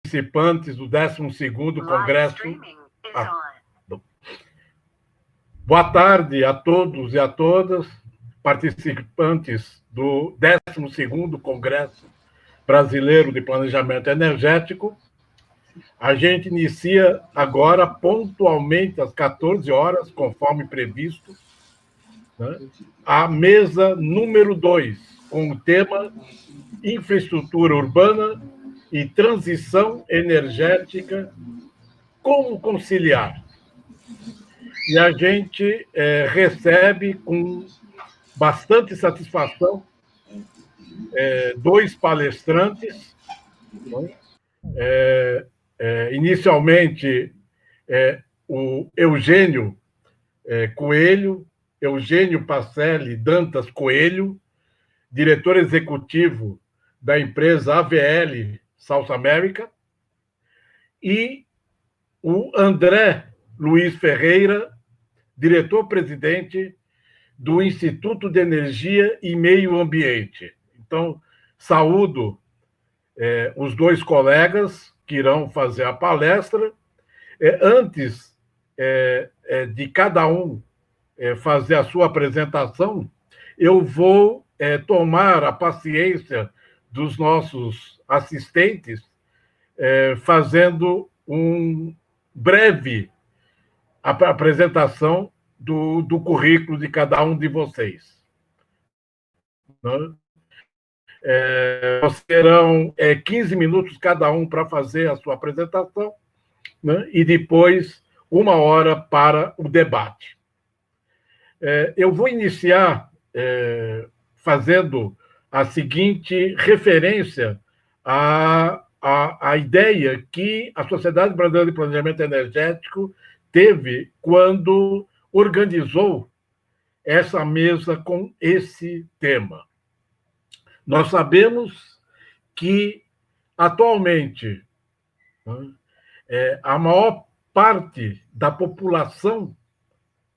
participantes do 12º Congresso. Boa tarde a todos e a todas, participantes do 12º Congresso Brasileiro de Planejamento Energético. A gente inicia agora pontualmente às 14 horas, conforme previsto, né, a mesa número 2, com o tema Infraestrutura Urbana e Transição Energética, como conciliar? E a gente recebe com bastante satisfação dois palestrantes. Inicialmente, o Eugênio Coelho, Eugênio Pacelli Dantas Coelho, diretor executivo da empresa AVL South America, e o André Luiz Ferreira, diretor-presidente do Instituto de Energia e Meio Ambiente. Então, saúdo os dois colegas que irão fazer a palestra. Antes de cada um fazer a sua apresentação, eu vou tomar a paciência dos nossos assistentes, fazendo um breve apresentação do currículo de cada um de vocês. Terão 15 minutos cada um para fazer a sua apresentação, né? E depois 1 hora para o debate. Eu vou iniciar fazendo a seguinte referência à ideia que a Sociedade Brasileira de Planejamento Energético teve quando organizou essa mesa com esse tema. Nós sabemos que, atualmente, a maior parte da população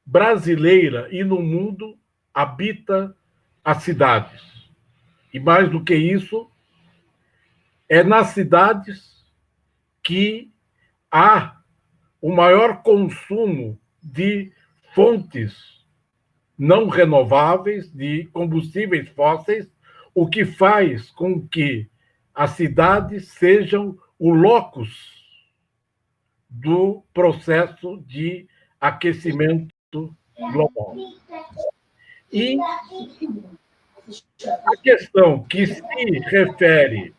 brasileira e no mundo habita as cidades. E, mais do que isso, é nas cidades que há o maior consumo de fontes não renováveis, de combustíveis fósseis, o que faz com que as cidades sejam o locus do processo de aquecimento global. E a questão que se refere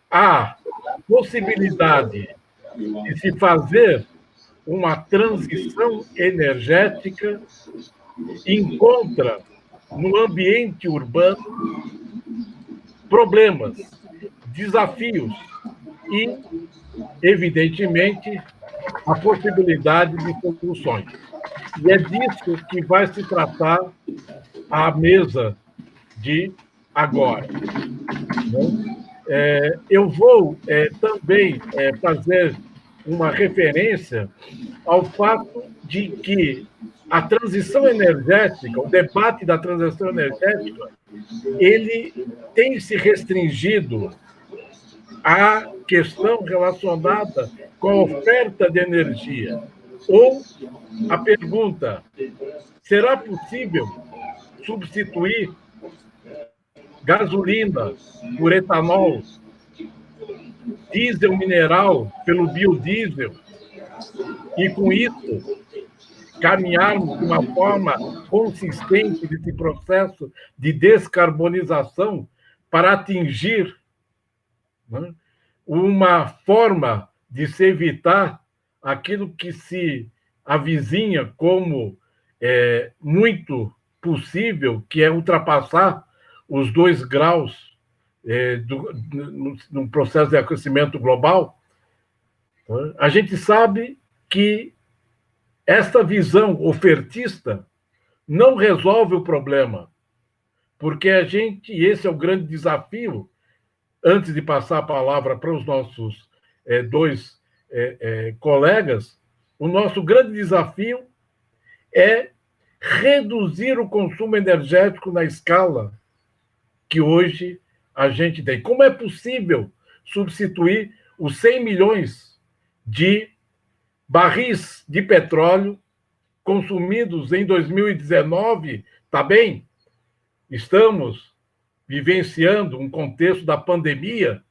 à possibilidade de se fazer uma transição energética encontra no ambiente urbano problemas, desafios e, evidentemente, a possibilidade de soluções. E é disso que vai se tratar a mesa de agora. Eu vou também fazer uma referência ao fato de que a transição energética, o debate da transição energética, ele tem se restringido à questão relacionada com a oferta de energia. Ou a pergunta: será possível substituir gasolina por etanol, diesel mineral pelo biodiesel, e, com isso, caminharmos de uma forma consistente desse processo de descarbonização para atingir, né, uma forma de se evitar aquilo que se avizinha como muito possível, que é ultrapassar os 2 graus no processo de aquecimento global. A gente sabe que esta visão ofertista não resolve o problema, porque e esse é o grande desafio, antes de passar a palavra para os nossos dois colegas, o nosso grande desafio é reduzir o consumo energético na escala que hoje a gente tem. Como é possível substituir os 100 milhões de barris de petróleo consumidos em 2019, tá bem? Estamos vivenciando um contexto da pandemia,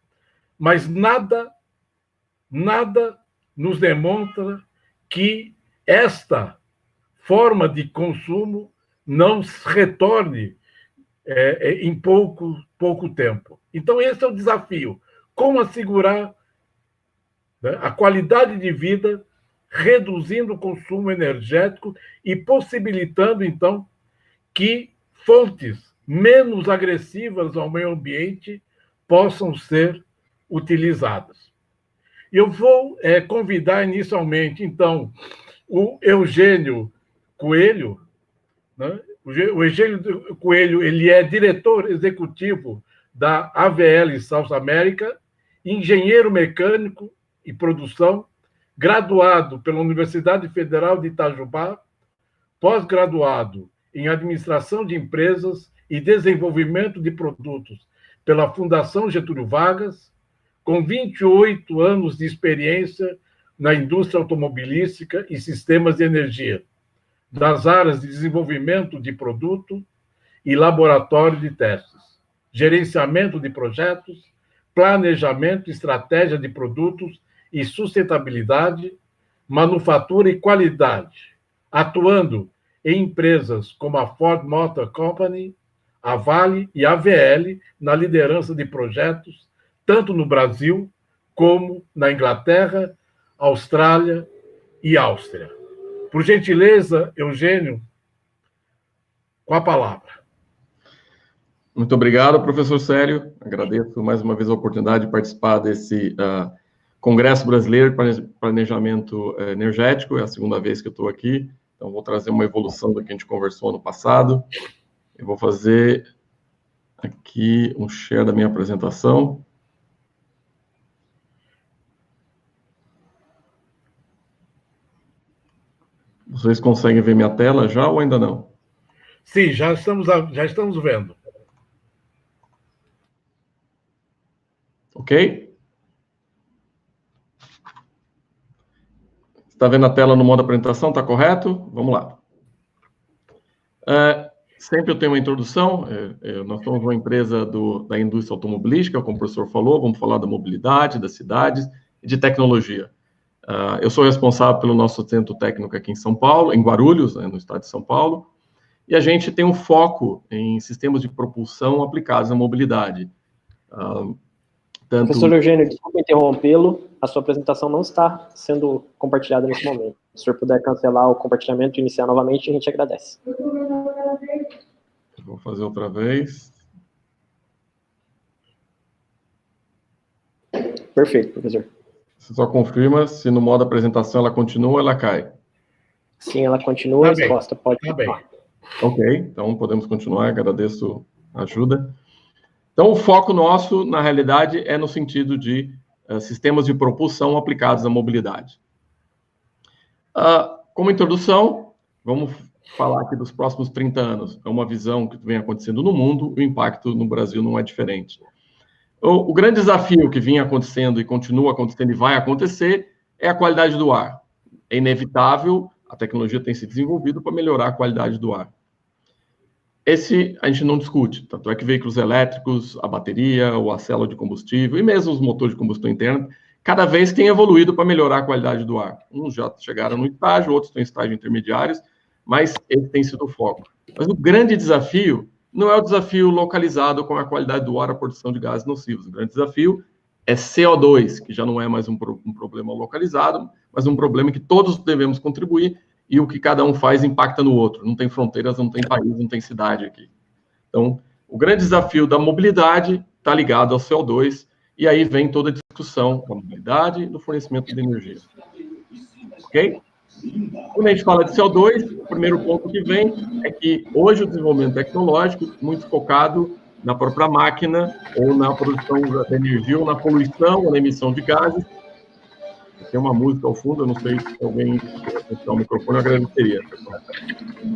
mas nada nos demonstra que esta forma de consumo não retorne em pouco tempo. Então, esse é o desafio. Como assegurar, né, a qualidade de vida, reduzindo o consumo energético e possibilitando, então, que fontes menos agressivas ao meio ambiente possam ser utilizadas. Eu vou convidar inicialmente, então, o Eugênio Coelho, né? O Eugênio Coelho, ele é diretor executivo da AVL South America, engenheiro mecânico e produção, graduado pela Universidade Federal de Itajubá, pós-graduado em administração de empresas e desenvolvimento de produtos pela Fundação Getúlio Vargas, com 28 anos de experiência na indústria automobilística e sistemas de energia, das áreas de desenvolvimento de produto e laboratório de testes, gerenciamento de projetos, planejamento e estratégia de produtos e sustentabilidade, manufatura e qualidade, atuando em empresas como a Ford Motor Company, a Vale e a AVL na liderança de projetos, tanto no Brasil como na Inglaterra, Austrália e Áustria. Por gentileza, Eugênio, com a palavra. Muito obrigado, professor Célio. Agradeço mais uma vez a oportunidade de participar desse Congresso Brasileiro de Planejamento Energético. É a segunda vez que eu estou aqui, então vou trazer uma evolução do que a gente conversou no passado. Eu vou fazer aqui um share da minha apresentação. Vocês conseguem ver minha tela já ou ainda não? Sim, já estamos vendo. Ok? Está vendo a tela no modo apresentação? Está correto? Vamos lá. Sempre eu tenho uma introdução. Nós somos uma empresa da indústria automobilística, como o professor falou. Vamos falar da mobilidade, das cidades e de tecnologia. Eu sou responsável pelo nosso centro técnico aqui em São Paulo, em Guarulhos, no estado de São Paulo, e a gente tem um foco em sistemas de propulsão aplicados à mobilidade. Professor Eugênio, desculpa interrompê-lo, a sua apresentação não está sendo compartilhada nesse momento. Se o senhor puder cancelar o compartilhamento e iniciar novamente, a gente agradece. Vou fazer outra vez. Perfeito, professor. Você só confirma se no modo apresentação ela continua ou ela cai. Sim, ela continua, a resposta pode continuar. Ok, então podemos continuar, agradeço a ajuda. Então, o foco nosso, na realidade, é no sentido de sistemas de propulsão aplicados à mobilidade. Como introdução, vamos falar aqui dos próximos 30 anos. É uma visão que vem acontecendo no mundo, o impacto no Brasil não é diferente. O grande desafio que vinha acontecendo e continua acontecendo e vai acontecer é a qualidade do ar. É inevitável, a tecnologia tem se desenvolvido para melhorar a qualidade do ar. Esse a gente não discute, tanto é que veículos elétricos, a bateria, ou a célula de combustível, e mesmo os motores de combustão interna, cada vez têm evoluído para melhorar a qualidade do ar. Uns já chegaram no estágio, outros estão em estágio intermediários, mas esse tem sido o foco. Mas o grande desafio não é o desafio localizado com a qualidade do ar, a produção de gases nocivos. O grande desafio é CO2, que já não é mais um problema localizado, mas um problema que todos devemos contribuir, e o que cada um faz impacta no outro. Não tem fronteiras, não tem país, não tem cidade aqui. Então, o grande desafio da mobilidade está ligado ao CO2, e aí vem toda a discussão da mobilidade e do fornecimento de energia. Ok? Quando a gente fala de CO2, o primeiro ponto que vem é que hoje o desenvolvimento tecnológico é muito focado na própria máquina, ou na produção da energia, ou na poluição, ou na emissão de gases. Tem uma música ao fundo, eu não sei se alguém quer o microfone, eu agradeceria.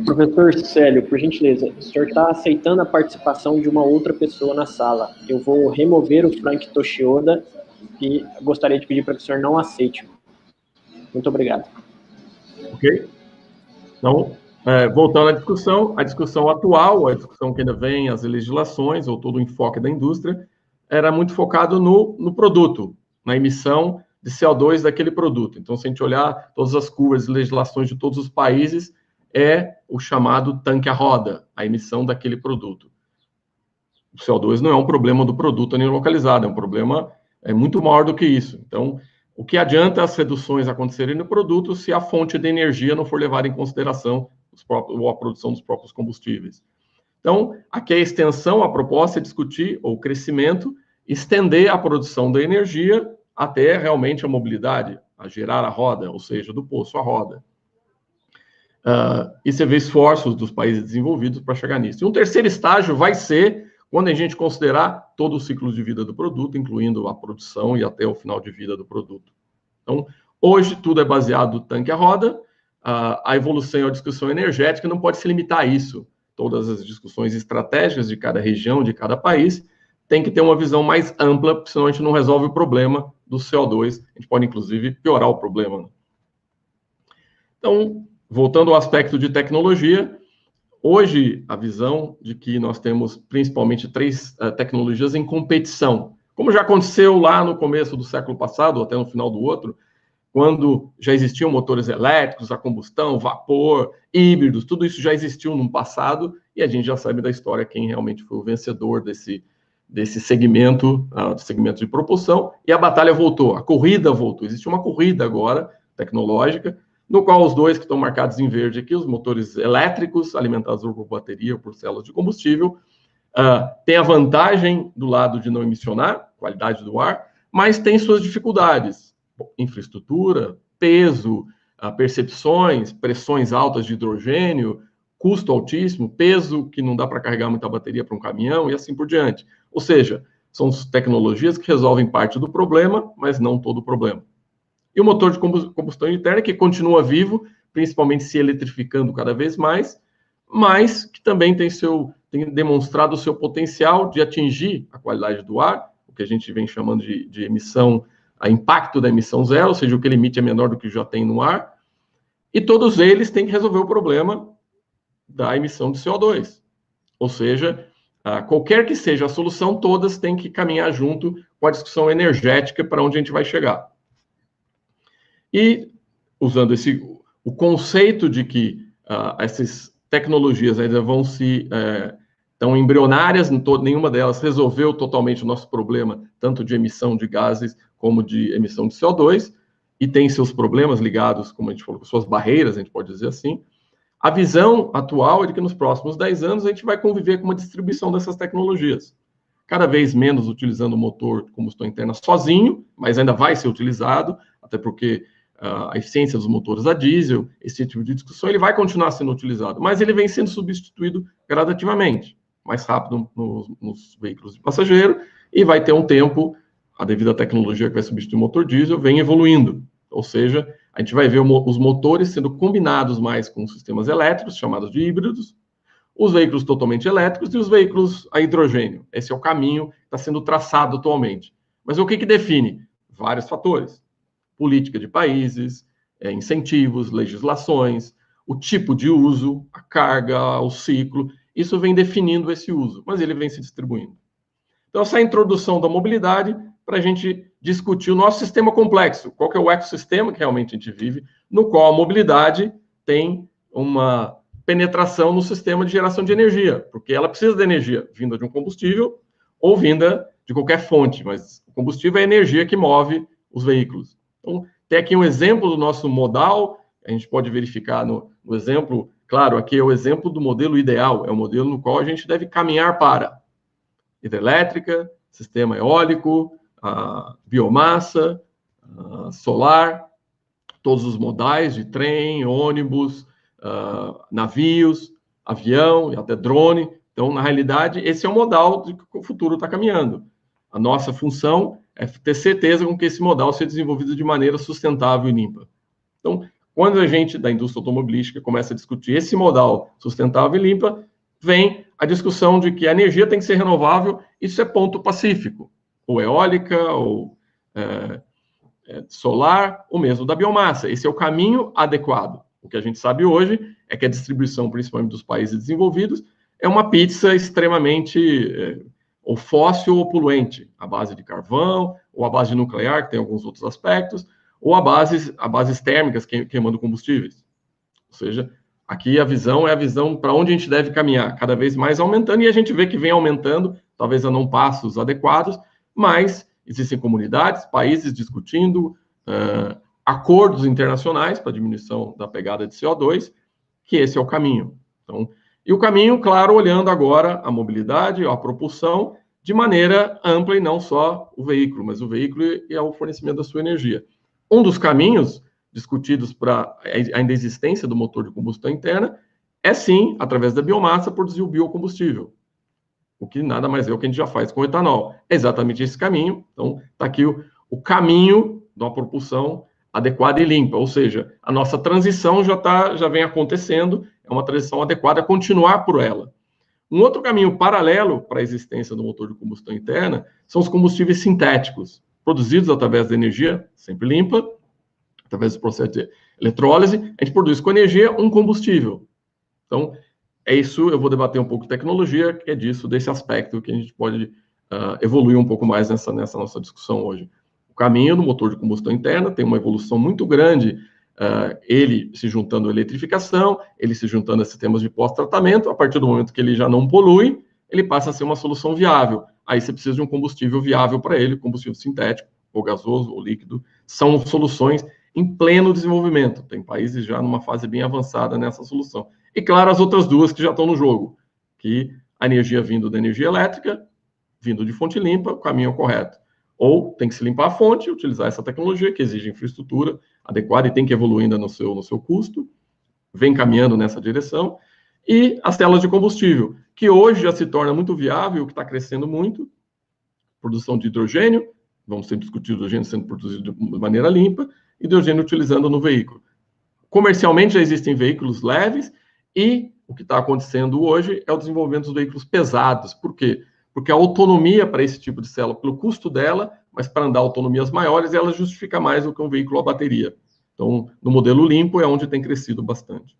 Professor Célio, por gentileza, o senhor está aceitando a participação de uma outra pessoa na sala. Eu vou remover o Frank Toshioda e gostaria de pedir para que o senhor não aceite. Muito obrigado. Ok? Então, voltando à discussão, a discussão atual, a discussão que ainda vem, as legislações, ou todo o enfoque da indústria, era muito focado no produto, na emissão de CO2 daquele produto. Então, se a gente olhar todas as curvas e legislações de todos os países, é o chamado tanque à roda, a emissão daquele produto. O CO2 não é um problema do produto nem localizado, é um problema muito maior do que isso. Então, o que adianta as reduções acontecerem no produto se a fonte de energia não for levada em consideração ou a produção dos próprios combustíveis? Então, aqui a extensão, a proposta é discutir o crescimento, estender a produção da energia até realmente a mobilidade, a gerar a roda, ou seja, do poço à roda. E você vê esforços dos países desenvolvidos para chegar nisso. E um terceiro estágio vai ser quando a gente considerar todo o ciclo de vida do produto, incluindo a produção e até o final de vida do produto. Então, hoje tudo é baseado no tanque à roda, a evolução e a discussão energética não pode se limitar a isso. Todas as discussões estratégicas de cada região, de cada país, tem que ter uma visão mais ampla, porque senão a gente não resolve o problema do CO2, a gente pode, inclusive, piorar o problema. Então, voltando ao aspecto de tecnologia, hoje, a visão de que nós temos principalmente 3 tecnologias em competição, como já aconteceu lá no começo do século passado, até no final do outro, quando já existiam motores elétricos, a combustão, vapor, híbridos, tudo isso já existiu no passado, e a gente já sabe da história quem realmente foi o vencedor desse segmento, segmento de propulsão, e a batalha voltou, a corrida voltou. Existe uma corrida agora, tecnológica, no qual os dois que estão marcados em verde aqui, os motores elétricos, alimentados por bateria ou por células de combustível, tem a vantagem do lado de não emissionar, qualidade do ar, mas tem suas dificuldades. Infraestrutura, peso, percepções, pressões altas de hidrogênio, custo altíssimo, peso que não dá para carregar muita bateria para um caminhão e assim por diante. Ou seja, são tecnologias que resolvem parte do problema, mas não todo o problema. E o motor de combustão interna, que continua vivo, principalmente se eletrificando cada vez mais, mas que também tem demonstrado o seu potencial de atingir a qualidade do ar, o que a gente vem chamando de emissão, a impacto da emissão zero, ou seja, o que ele emite é menor do que já tem no ar, e todos eles têm que resolver o problema da emissão de CO2. Ou seja, qualquer que seja a solução, todas têm que caminhar junto com a discussão energética para onde a gente vai chegar. E, usando o conceito de que essas tecnologias ainda estão embrionárias, nenhuma delas resolveu totalmente o nosso problema, tanto de emissão de gases como de emissão de CO2, e tem seus problemas ligados, como a gente falou, com suas barreiras, a gente pode dizer assim. A visão atual é de que nos próximos 10 anos a gente vai conviver com uma distribuição dessas tecnologias. Cada vez menos utilizando o motor de combustão interna sozinho, mas ainda vai ser utilizado, até porque a eficiência dos motores a diesel, esse tipo de discussão, ele vai continuar sendo utilizado, mas ele vem sendo substituído gradativamente, mais rápido nos veículos de passageiro, e vai ter um tempo, devido à tecnologia que vai substituir o motor diesel, vem evoluindo. Ou seja, a gente vai ver os motores sendo combinados mais com sistemas elétricos, chamados de híbridos, os veículos totalmente elétricos e os veículos a hidrogênio. Esse é o caminho que está sendo traçado atualmente. Mas o que define? Vários fatores. Política de países, incentivos, legislações, o tipo de uso, a carga, o ciclo, isso vem definindo esse uso, mas ele vem se distribuindo. Então, essa é a introdução da mobilidade para a gente discutir o nosso sistema complexo, qual que é o ecossistema que realmente a gente vive, no qual a mobilidade tem uma penetração no sistema de geração de energia, porque ela precisa de energia vinda de um combustível ou vinda de qualquer fonte, mas o combustível é a energia que move os veículos. Então, tem aqui um exemplo do nosso modal, a gente pode verificar no exemplo, claro, aqui é o exemplo do modelo ideal, é o modelo no qual a gente deve caminhar para hidrelétrica, sistema eólico, biomassa, solar, todos os modais de trem, ônibus, navios, avião e até drone. Então, na realidade, esse é o modal de que o futuro está caminhando. A nossa função é ter certeza com que esse modal seja desenvolvido de maneira sustentável e limpa. Então, quando a gente, da indústria automobilística, começa a discutir esse modal sustentável e limpa, vem a discussão de que a energia tem que ser renovável, isso é ponto pacífico, ou eólica, ou solar, ou mesmo da biomassa. Esse é o caminho adequado. O que a gente sabe hoje é que a distribuição, principalmente dos países desenvolvidos, é uma pizza extremamente ou fóssil ou poluente, à base de carvão, ou à base de nuclear, que tem alguns outros aspectos, ou a bases térmicas, queimando combustíveis. Ou seja, aqui a visão é a visão para onde a gente deve caminhar, cada vez mais aumentando, e a gente vê que vem aumentando, talvez a não passos adequados, mas existem comunidades, países discutindo acordos internacionais para diminuição da pegada de CO2, que esse é o caminho. Então, e o caminho, claro, olhando agora a mobilidade, a propulsão, de maneira ampla e não só o veículo, mas o veículo e o fornecimento da sua energia. Um dos caminhos discutidos para ainda a existência do motor de combustão interna é, sim, através da biomassa, produzir o biocombustível. O que nada mais é o que a gente já faz com o etanol. É exatamente esse caminho. Então, está aqui o caminho de uma propulsão adequada e limpa, ou seja, a nossa transição já vem acontecendo, é uma transição adequada, continuar por ela. Um outro caminho paralelo para a existência do motor de combustão interna são os combustíveis sintéticos, produzidos através da energia sempre limpa, através do processo de eletrólise, a gente produz com energia um combustível. Então, é isso, eu vou debater um pouco de tecnologia, que é desse aspecto que a gente pode evoluir um pouco mais nessa nossa discussão hoje. O caminho do motor de combustão interna tem uma evolução muito grande, ele se juntando à eletrificação, ele se juntando a sistemas de pós-tratamento, a partir do momento que ele já não polui, ele passa a ser uma solução viável. Aí você precisa de um combustível viável para ele, combustível sintético, ou gasoso, ou líquido, são soluções em pleno desenvolvimento. Tem países já numa fase bem avançada nessa solução. E, claro, as outras duas que já estão no jogo, que a energia vindo da energia elétrica, vindo de fonte limpa, o caminho é o correto. Ou tem que se limpar a fonte, utilizar essa tecnologia, que exige infraestrutura adequada e tem que evoluir ainda no seu custo, vem caminhando nessa direção. E as células de combustível, que hoje já se torna muito viável, que está crescendo muito, produção de hidrogênio, vamos sempre discutir hidrogênio sendo produzido de maneira limpa, hidrogênio utilizando no veículo. Comercialmente já existem veículos leves e o que está acontecendo hoje é o desenvolvimento dos veículos pesados. Por quê? Porque a autonomia para esse tipo de célula, pelo custo dela, mas para andar autonomias maiores, ela justifica mais do que um veículo a bateria. Então, no modelo limpo é onde tem crescido bastante.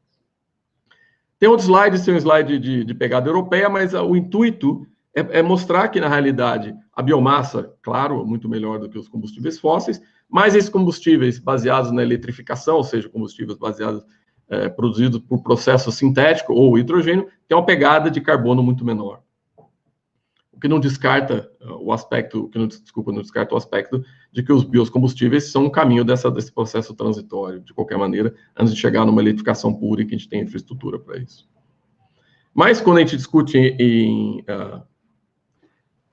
Tem outro slide, esse é um slide de pegada europeia, mas o intuito é mostrar que, na realidade, a biomassa, claro, é muito melhor do que os combustíveis fósseis, mas esses combustíveis baseados na eletrificação, ou seja, combustíveis baseados produzidos por processo sintético ou hidrogênio, tem uma pegada de carbono muito menor. O que não descarta o aspecto, não descarta o aspecto de que os biocombustíveis são um caminho desse processo transitório, de qualquer maneira, antes de chegar numa eletrificação pura e que a gente tem infraestrutura para isso. Mas quando a gente discute em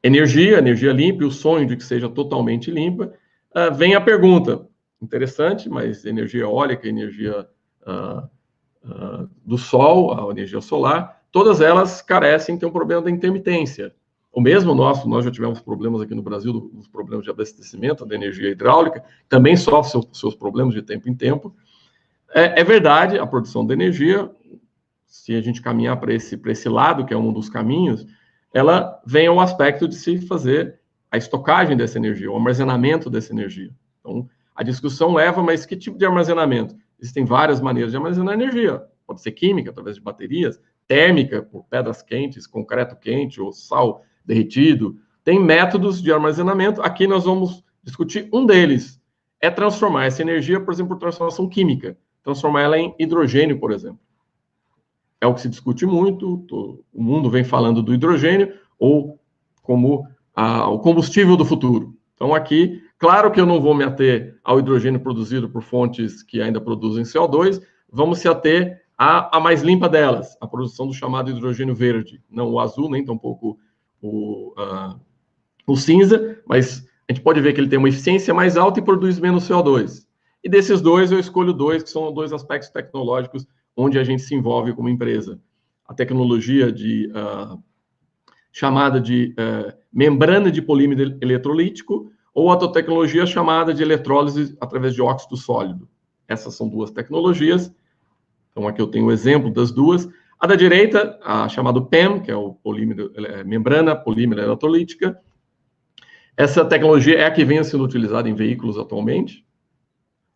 energia limpa e o sonho de que seja totalmente limpa, vem a pergunta, interessante, mas energia eólica, energia do sol, a energia solar, todas elas carecem, tem um problema da intermitência. O mesmo nós já tivemos problemas aqui no Brasil, dos problemas de abastecimento da energia hidráulica, também sofre seus problemas de tempo em tempo. É verdade, a produção de energia, se a gente caminhar para esse lado, que é um dos caminhos, ela vem ao aspecto de se fazer a estocagem dessa energia, o armazenamento dessa energia. Então, a discussão leva, mas que tipo de armazenamento? Existem várias maneiras de armazenar energia. Pode ser química, através de baterias, térmica, por pedras quentes, concreto quente ou sal derretido. Tem métodos de armazenamento. Aqui nós vamos discutir um deles. É transformar essa energia, por exemplo, por transformação química. Transformar ela em hidrogênio, por exemplo. É o que se discute muito. O mundo vem falando do hidrogênio ou como o combustível do futuro. Então, aqui, claro que eu não vou me ater ao hidrogênio produzido por fontes que ainda produzem CO2, vamos se ater à mais limpa delas, a produção do chamado hidrogênio verde. Não o azul, nem tampouco o cinza, mas a gente pode ver que ele tem uma eficiência mais alta e produz menos CO2. E desses dois, eu escolho dois, que são dois aspectos tecnológicos onde a gente se envolve como empresa. A tecnologia chamada de membrana de polímero eletrolítico ou a tecnologia chamada de eletrólise através de óxido sólido. Essas são duas tecnologias. Então, aqui eu tenho o exemplo das duas. A da direita, a chamada PEM, que é o membrana polímero eletrolítica, Essa tecnologia é a que vem sendo utilizada em veículos atualmente.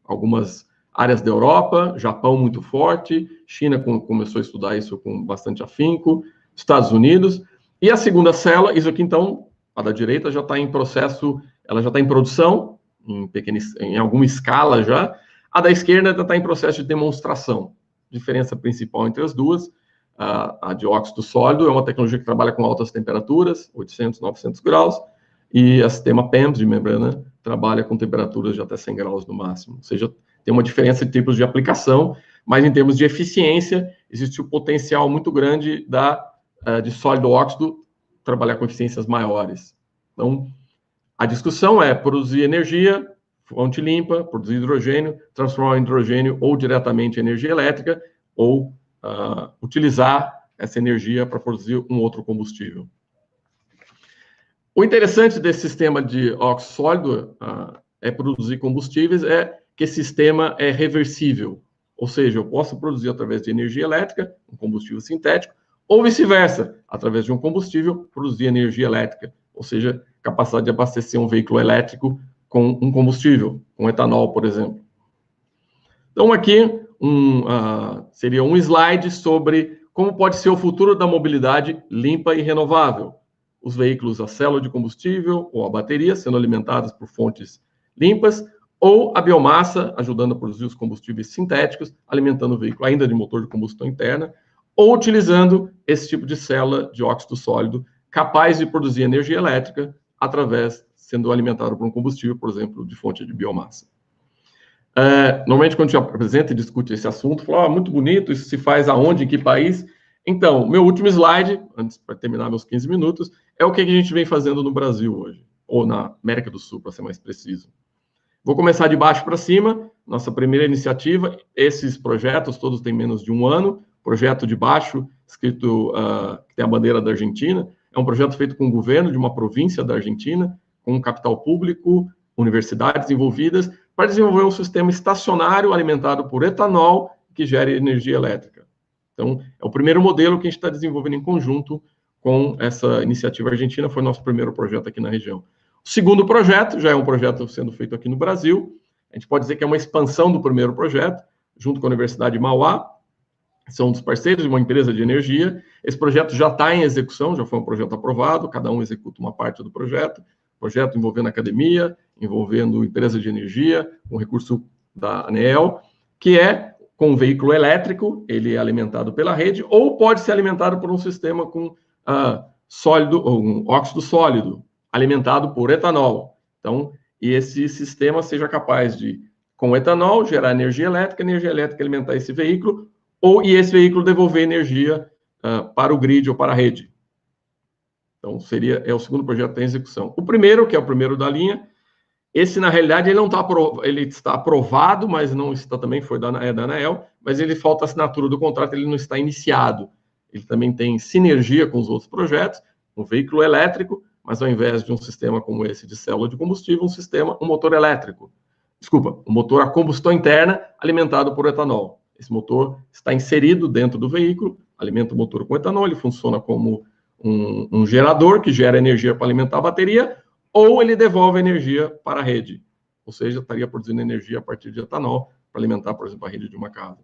Algumas áreas da Europa, Japão muito forte, China começou a estudar isso com bastante afinco, Estados Unidos. E a segunda célula, isso aqui então, a da direita já está em processo, ela já está em produção, em alguma escala já. A da esquerda está em processo de demonstração. Diferença principal entre as duas, a de óxido sólido é uma tecnologia que trabalha com altas temperaturas, 800, 900 graus, e a sistema PEMS de membrana trabalha com temperaturas de até 100 graus no máximo. Ou seja, tem uma diferença de tipos de aplicação, mas em termos de eficiência, existe um potencial muito grande de sólido óxido trabalhar com eficiências maiores. Então, a discussão é produzir energia, fonte limpa, produzir hidrogênio, transformar em hidrogênio ou diretamente em energia elétrica, ou utilizar essa energia para produzir um outro combustível. O interessante desse sistema de óxido sólido é produzir combustíveis, é que esse sistema é reversível, ou seja, eu posso produzir através de energia elétrica, um combustível sintético, ou vice-versa, através de um combustível, produzir energia elétrica, ou seja, capacidade de abastecer um veículo elétrico com um combustível, com etanol, por exemplo. Então, aqui seria um slide sobre como pode ser o futuro da mobilidade limpa e renovável. Os veículos a célula de combustível ou a bateria sendo alimentados por fontes limpas, ou a biomassa ajudando a produzir os combustíveis sintéticos, alimentando o veículo ainda de motor de combustão interna, ou utilizando esse tipo de célula de óxido sólido capaz de produzir energia elétrica sendo alimentado por um combustível, por exemplo, de fonte de biomassa. Normalmente, quando a gente apresenta e discute esse assunto, fala, muito bonito, isso se faz aonde, em que país? Então, meu último slide, antes para terminar meus 15 minutos, é o que a gente vem fazendo no Brasil hoje, ou na América do Sul, para ser mais preciso. Vou começar de baixo para cima, nossa primeira iniciativa, esses projetos todos têm menos de um ano, projeto de baixo, escrito, que tem a bandeira da Argentina, é um projeto feito com o governo de uma província da Argentina, com capital público, universidades envolvidas, para desenvolver um sistema estacionário alimentado por etanol que gere energia elétrica. Então, é o primeiro modelo que a gente está desenvolvendo em conjunto com essa iniciativa argentina, foi nosso primeiro projeto aqui na região. O segundo projeto, já é um projeto sendo feito aqui no Brasil, a gente pode dizer que é uma expansão do primeiro projeto, junto com a Universidade de Mauá, são um dos parceiros de uma empresa de energia. Esse projeto já está em execução, já foi um projeto aprovado, cada um executa uma parte do projeto envolvendo academia, envolvendo empresa de energia, um recurso da ANEEL, que é com um veículo elétrico, ele é alimentado pela rede, ou pode ser alimentado por um sistema com um óxido sólido, alimentado por etanol. Então, e esse sistema seja capaz de, com etanol, gerar energia elétrica alimentar esse veículo, e esse veículo devolver energia para o grid ou para a rede. Então, é o segundo projeto em execução. O primeiro, que é o primeiro da linha, esse, na realidade, ele está aprovado, mas não está também, da ANEEL, mas ele falta a assinatura do contrato, ele não está iniciado. Ele também tem sinergia com os outros projetos, um veículo elétrico, mas ao invés de um sistema como esse de célula de combustível, um motor elétrico. Desculpa, um motor a combustão interna alimentado por etanol. Esse motor está inserido dentro do veículo, alimenta o motor com etanol, ele funciona como um gerador que gera energia para alimentar a bateria, ou ele devolve energia para a rede, ou seja, estaria produzindo energia a partir de etanol para alimentar, por exemplo, a rede de uma casa.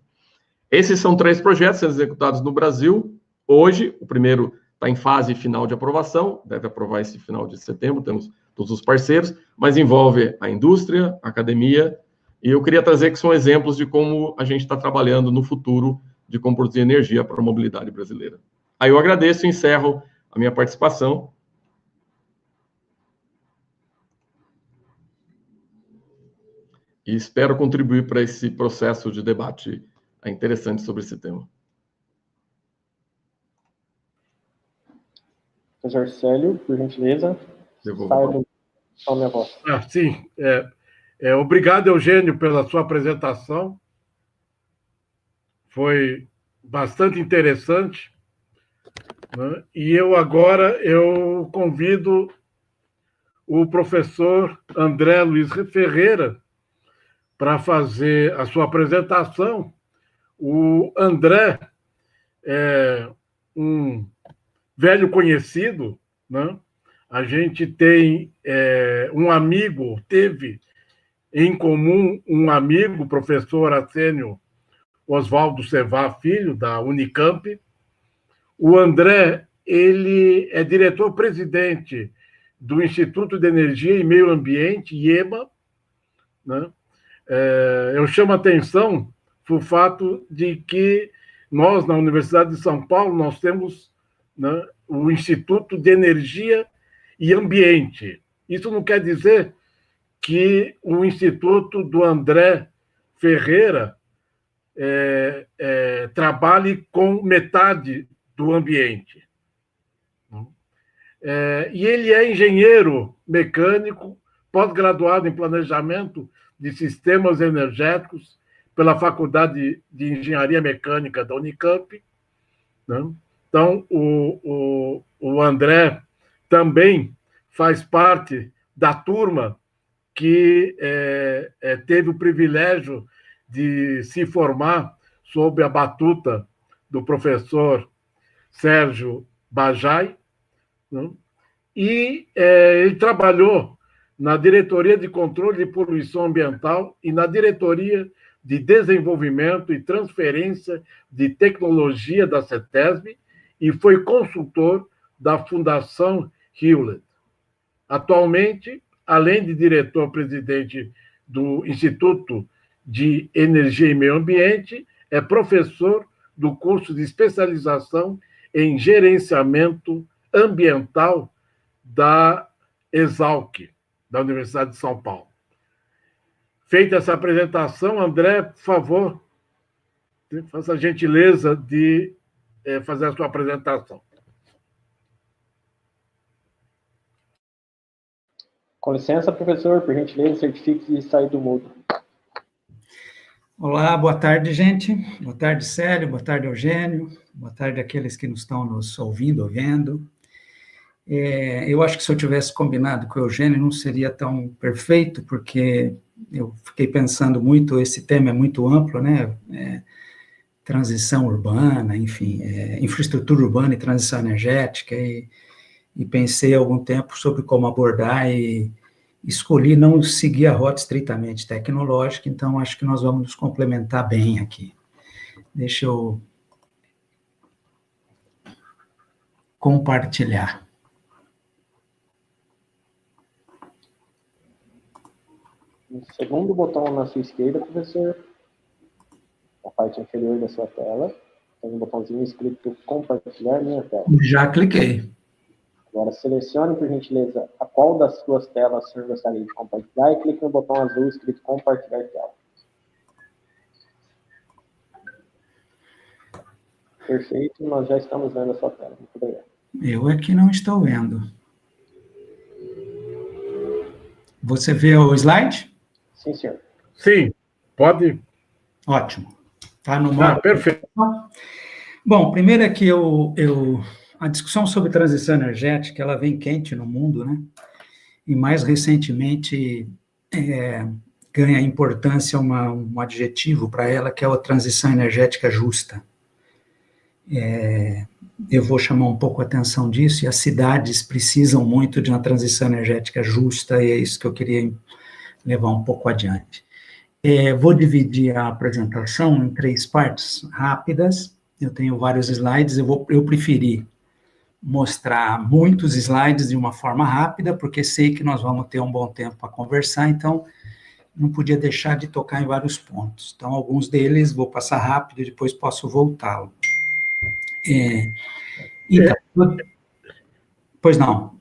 Esses são 3 projetos sendo executados no Brasil. Hoje, o primeiro está em fase final de aprovação, deve aprovar esse final de setembro, temos todos os parceiros, mas envolve a indústria, a academia, e eu queria trazer que são exemplos de como a gente está trabalhando no futuro de como produzir energia para a mobilidade brasileira. Aí eu agradeço e encerro a minha participação. E espero contribuir para esse processo de debate interessante sobre esse tema. Professor Célio, por gentileza. Só minha voz. Sim. Obrigado, Eugênio, pela sua apresentação. Foi bastante interessante. Né? E eu convido o professor André Luiz Ferreira para fazer a sua apresentação. O André é um velho conhecido, né? a gente tem um amigo, teve em comum um amigo, professor Arsênio Oswaldo Sevá Filho, da Unicamp. O André, ele é diretor-presidente do Instituto de Energia e Meio Ambiente, IEMA, né? Eu chamo a atenção para o fato de que nós, na Universidade de São Paulo, nós temos, né, o Instituto de Energia e Ambiente. Isso não quer dizer que o Instituto do André Ferreira trabalhe com metade do ambiente. E ele é engenheiro mecânico, pós-graduado em planejamento de sistemas energéticos pela Faculdade de Engenharia Mecânica da Unicamp, né? Então, o André também faz parte da turma que teve o privilégio de se formar sob a batuta do professor Sérgio Bajai, né? E ele trabalhou na Diretoria de Controle de Poluição Ambiental e na Diretoria de Desenvolvimento e Transferência de Tecnologia da CETESB e foi consultor da Fundação Hewlett. Atualmente, além de diretor-presidente do Instituto de Energia e Meio Ambiente, é professor do curso de especialização em gerenciamento ambiental da Exalc, da Universidade de São Paulo. Feita essa apresentação, André, por favor, faça a gentileza de fazer a sua apresentação. Com licença, professor, por gentileza, certifique de sair do mudo. Olá, boa tarde, gente. Boa tarde, Célio. Boa tarde, Eugênio. Boa tarde àqueles que estão nos ouvindo ou vendo. Eu acho que se eu tivesse combinado com o Eugênio não seria tão perfeito, porque eu fiquei pensando muito, esse tema é muito amplo, né? Transição urbana, enfim, infraestrutura urbana e transição energética, e pensei há algum tempo sobre como abordar e escolhi não seguir a rota estritamente tecnológica, então acho que nós vamos nos complementar bem aqui. Deixa eu compartilhar. O segundo botão na sua esquerda, professor, na parte inferior da sua tela, tem um botãozinho escrito compartilhar minha tela. Já cliquei. Agora selecione, por gentileza, a qual das suas telas o senhor gostaria de compartilhar e clique no botão azul escrito compartilhar tela. Perfeito, nós já estamos vendo a sua tela. Muito obrigado. Eu é que não estou vendo. Você vê o slide? Sim, senhor. Sim, pode. Ótimo. Está no modo. Perfeito. Bom, primeiro é que a discussão sobre transição energética, ela vem quente no mundo, né? E mais recentemente ganha importância um adjetivo para ela, que é a transição energética justa. Eu vou chamar um pouco a atenção disso, e as cidades precisam muito de uma transição energética justa, e é isso que eu queria levar um pouco adiante. Vou dividir a apresentação em 3 partes rápidas. Eu tenho vários slides, eu preferi mostrar muitos slides de uma forma rápida, porque sei que nós vamos ter um bom tempo para conversar, então não podia deixar de tocar em vários pontos. Então, alguns deles vou passar rápido e depois posso voltá-lo. Então, pois não.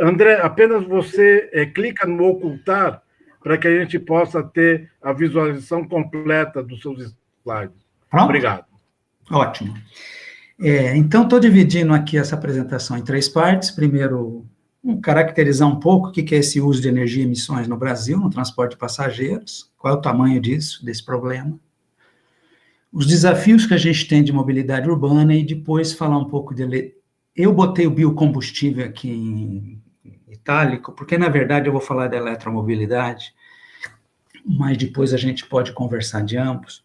André, apenas você clica no ocultar para que a gente possa ter a visualização completa dos seus slides. Pronto? Obrigado. Ótimo. Então, estou dividindo aqui essa apresentação em 3 partes. Primeiro, caracterizar um pouco o que é esse uso de energia e emissões no Brasil, no transporte de passageiros, qual é o tamanho desse problema, os desafios que a gente tem de mobilidade urbana, e depois falar um pouco dele. Eu botei o biocombustível aqui em itálico, porque, na verdade, eu vou falar da eletromobilidade, mas depois a gente pode conversar de ambos.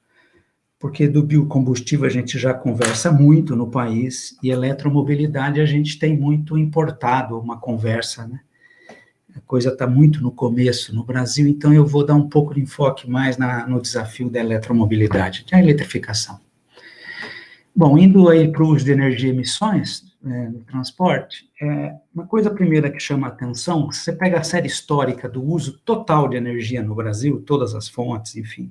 porque do biocombustível a gente já conversa muito no país, e eletromobilidade a gente tem muito importado uma conversa, né? A coisa está muito no começo no Brasil, então eu vou dar um pouco de enfoque mais no desafio da eletromobilidade, da eletrificação. Bom, indo aí para o uso de energia e emissões no transporte, uma coisa primeira que chama a atenção, se você pega a série histórica do uso total de energia no Brasil, todas as fontes, enfim,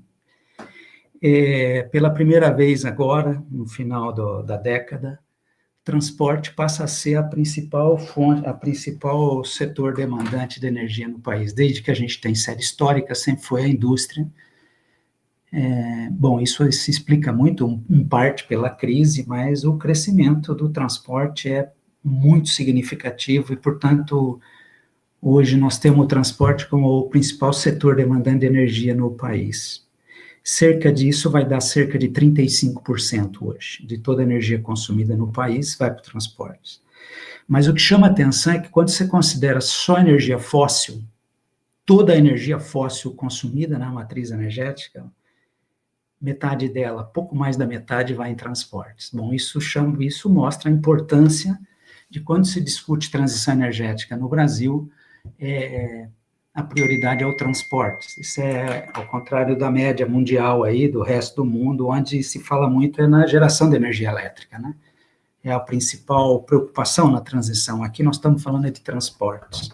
pela primeira vez agora, no final da década, transporte passa a ser a principal fonte, a principal setor demandante de energia no país. Desde que a gente tem série histórica, sempre foi a indústria. Bom, isso se explica muito, em parte, pela crise, mas o crescimento do transporte é muito significativo e, portanto, hoje nós temos o transporte como o principal setor demandante de energia no país. Cerca disso vai dar cerca de 35% hoje, de toda a energia consumida no país vai para o transporte. Mas o que chama atenção é que quando você considera só energia fóssil, toda a energia fóssil consumida na matriz energética, metade dela, pouco mais da metade, vai em transportes. Bom, isso mostra a importância de quando se discute transição energética no Brasil, a prioridade é o transporte. Isso é ao contrário da média mundial aí, do resto do mundo, onde se fala muito na geração de energia elétrica, né? É a principal preocupação na transição. Aqui nós estamos falando de transportes.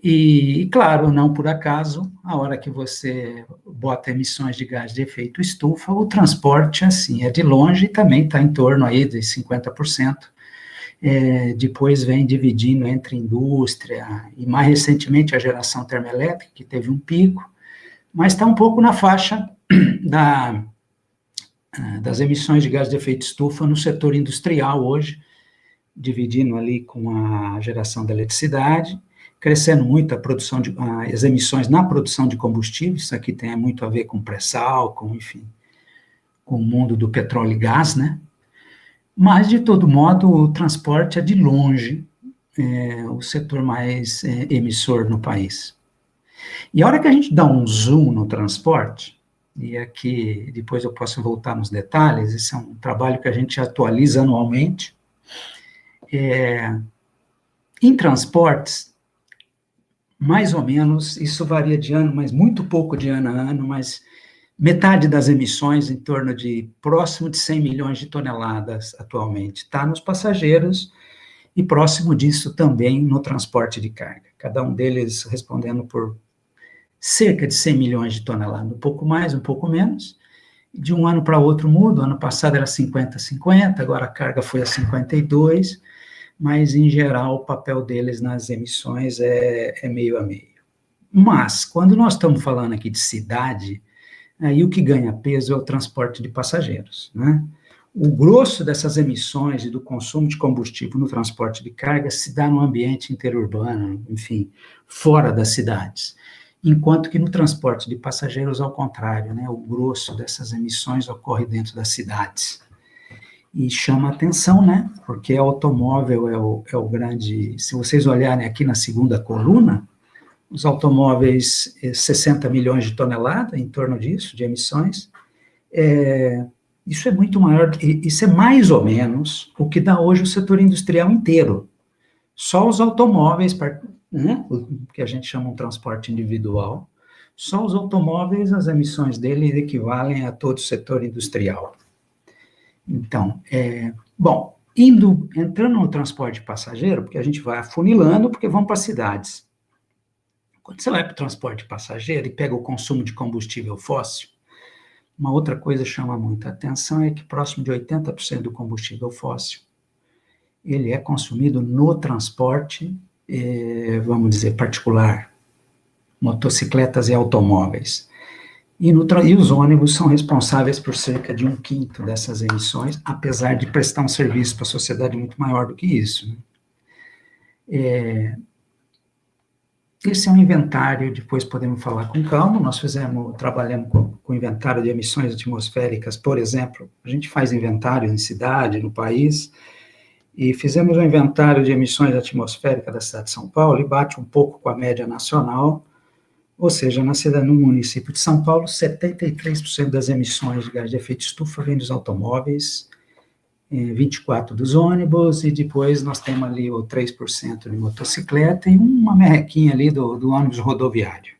E, claro, não por acaso, a hora que você bota emissões de gás de efeito estufa, o transporte, assim, é de longe e também está em torno aí de 50%. Depois vem dividindo entre indústria e, mais recentemente, a geração termoelétrica, que teve um pico, mas está um pouco na faixa das emissões de gás de efeito estufa no setor industrial hoje, dividindo ali com a geração da eletricidade, crescendo muito as emissões na produção de combustíveis. Isso aqui tem muito a ver com pré-sal, enfim, com o mundo do petróleo e gás, né? Mas, de todo modo, o transporte é, de longe, o setor mais emissor no país. E a hora que a gente dá um zoom no transporte, e aqui depois eu posso voltar nos detalhes, esse é um trabalho que a gente atualiza anualmente, em transportes, mais ou menos, isso varia de ano, mas muito pouco de ano a ano, mas metade das emissões, em torno de próximo de 100 milhões de toneladas atualmente, está nos passageiros e próximo disso também no transporte de carga. Cada um deles respondendo por cerca de 100 milhões de toneladas, um pouco mais, um pouco menos. De um ano para outro muda, ano passado era 50-50, agora a carga foi a 52, mas, em geral, o papel deles nas emissões é meio a meio. Mas, quando nós estamos falando aqui de cidade, aí o que ganha peso é o transporte de passageiros, né? O grosso dessas emissões e do consumo de combustível no transporte de carga se dá no ambiente interurbano, enfim, fora das cidades, enquanto que no transporte de passageiros, ao contrário, né? O grosso dessas emissões ocorre dentro das cidades. E chama atenção, né? Porque automóvel é o grande... Se vocês olharem aqui na segunda coluna, os automóveis, 60 milhões de toneladas, em torno disso, de emissões, isso é muito maior, isso é mais ou menos o que dá hoje o setor industrial inteiro. Só os automóveis, né, que a gente chama de transporte individual, só os automóveis, as emissões dele equivalem a todo o setor industrial. Então, bom, entrando no transporte passageiro, porque a gente vai afunilando, porque vão para cidades. Quando você vai para o transporte passageiro e pega o consumo de combustível fóssil, uma outra coisa que chama muita atenção é que próximo de 80% do combustível fóssil, ele é consumido no transporte, vamos dizer, particular, motocicletas e automóveis. E os ônibus são responsáveis por cerca de 1/5 dessas emissões, apesar de prestar um serviço para a sociedade muito maior do que isso, né? Esse é um inventário, depois podemos falar com calma. Nós trabalhamos com inventário de emissões atmosféricas, por exemplo. A gente faz inventário em cidade, no país, e fizemos um inventário de emissões atmosféricas da cidade de São Paulo, e bate um pouco com a média nacional, Ou seja, no município de São Paulo, 73% das emissões de gás de efeito estufa vem dos automóveis, 24% dos ônibus, e depois nós temos ali o 3% de motocicleta e uma merrequinha ali do ônibus rodoviário.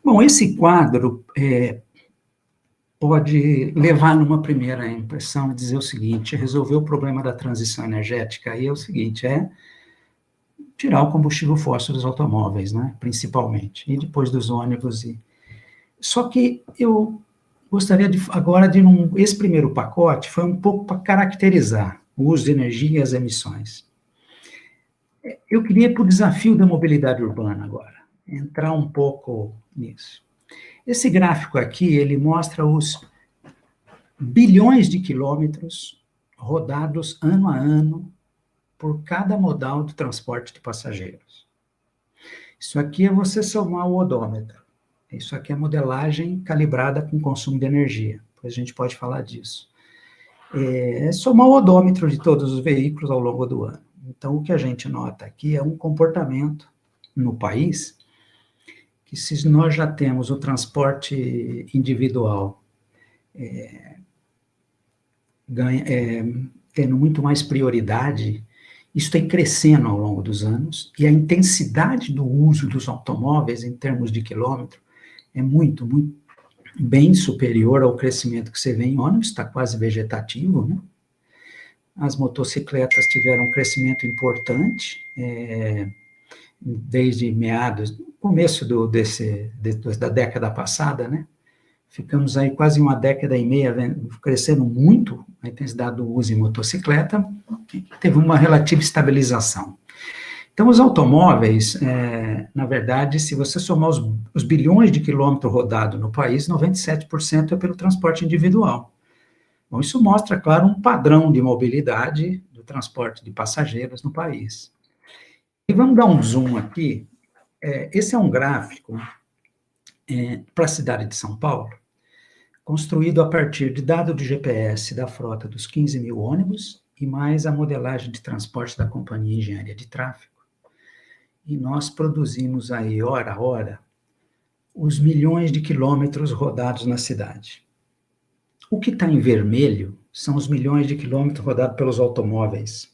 Bom, esse quadro pode levar numa primeira impressão a dizer o seguinte: resolver o problema da transição energética aí é o seguinte, tirar o combustível fóssil dos automóveis, né, principalmente, e depois dos ônibus. Só que eu gostaria agora de esse primeiro pacote foi um pouco para caracterizar o uso de energia e as emissões. Eu queria ir para o desafio da mobilidade urbana agora, entrar um pouco nisso. Esse gráfico aqui, ele mostra os bilhões de quilômetros rodados ano a ano por cada modal de transporte de passageiros. Isso aqui é você somar o odômetro. Isso aqui é modelagem calibrada com consumo de energia. Depois a gente pode falar disso. É somar o odômetro de todos os veículos ao longo do ano. Então, o que a gente nota aqui é um comportamento no país que, se nós já temos o transporte individual tendo muito mais prioridade, isso tem crescendo ao longo dos anos, e a intensidade do uso dos automóveis em termos de quilômetro é muito, muito bem superior ao crescimento que você vê em ônibus, está quase vegetativo, né? As motocicletas tiveram um crescimento importante, desde começo da década passada, né? Ficamos aí quase uma década e meia crescendo muito a intensidade do uso em motocicleta, teve uma relativa estabilização. Então, os automóveis, na verdade, se você somar os bilhões de quilômetros rodados no país, 97% é pelo transporte individual. Bom, isso mostra, claro, um padrão de mobilidade do transporte de passageiros no país. E vamos dar um zoom aqui. Esse é um gráfico para a cidade de São Paulo, construído a partir de dados de GPS da frota dos 15 mil ônibus e mais a modelagem de transporte da Companhia Engenharia de Tráfego. E nós produzimos aí, hora a hora, os milhões de quilômetros rodados na cidade. O que está em vermelho são os milhões de quilômetros rodados pelos automóveis.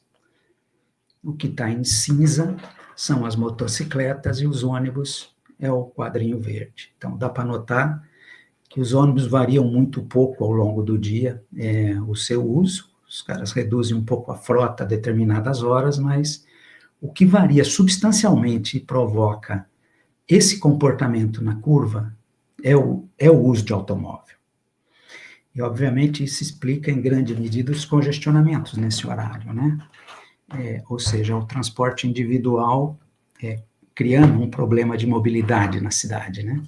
O que está em cinza são as motocicletas e os ônibus, é o quadrinho verde. Então, dá para notar que os ônibus variam muito pouco ao longo do dia, o seu uso, os caras reduzem um pouco a frota a determinadas horas, mas o que varia substancialmente e provoca esse comportamento na curva é o uso de automóvel. E, obviamente, isso explica, em grande medida, os congestionamentos nesse horário, né? Ou seja, o transporte individual criando um problema de mobilidade na cidade, né?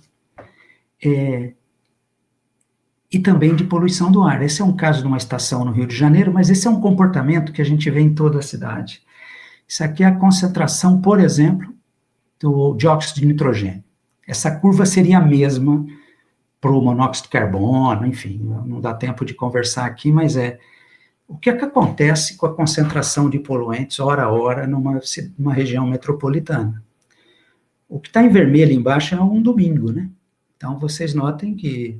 E também de poluição do ar. Esse é um caso de uma estação no Rio de Janeiro, mas esse é um comportamento que a gente vê em toda a cidade. Isso aqui é a concentração, por exemplo, do dióxido de nitrogênio. Essa curva seria a mesma para o monóxido de carbono, enfim, não dá tempo de conversar aqui, mas o que é que acontece com a concentração de poluentes hora a hora numa região metropolitana? O que está em vermelho embaixo é um domingo, né? Então, vocês notem que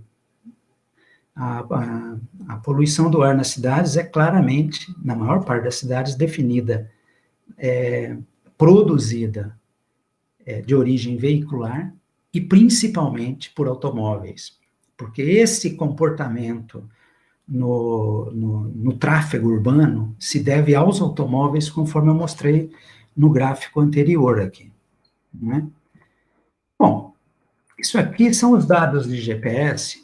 a poluição do ar nas cidades é claramente, na maior parte das cidades, definida, produzida de origem veicular e principalmente por automóveis, porque esse comportamento no tráfego urbano se deve aos automóveis, conforme eu mostrei no gráfico anterior aqui, né? Bom, isso aqui são os dados de GPS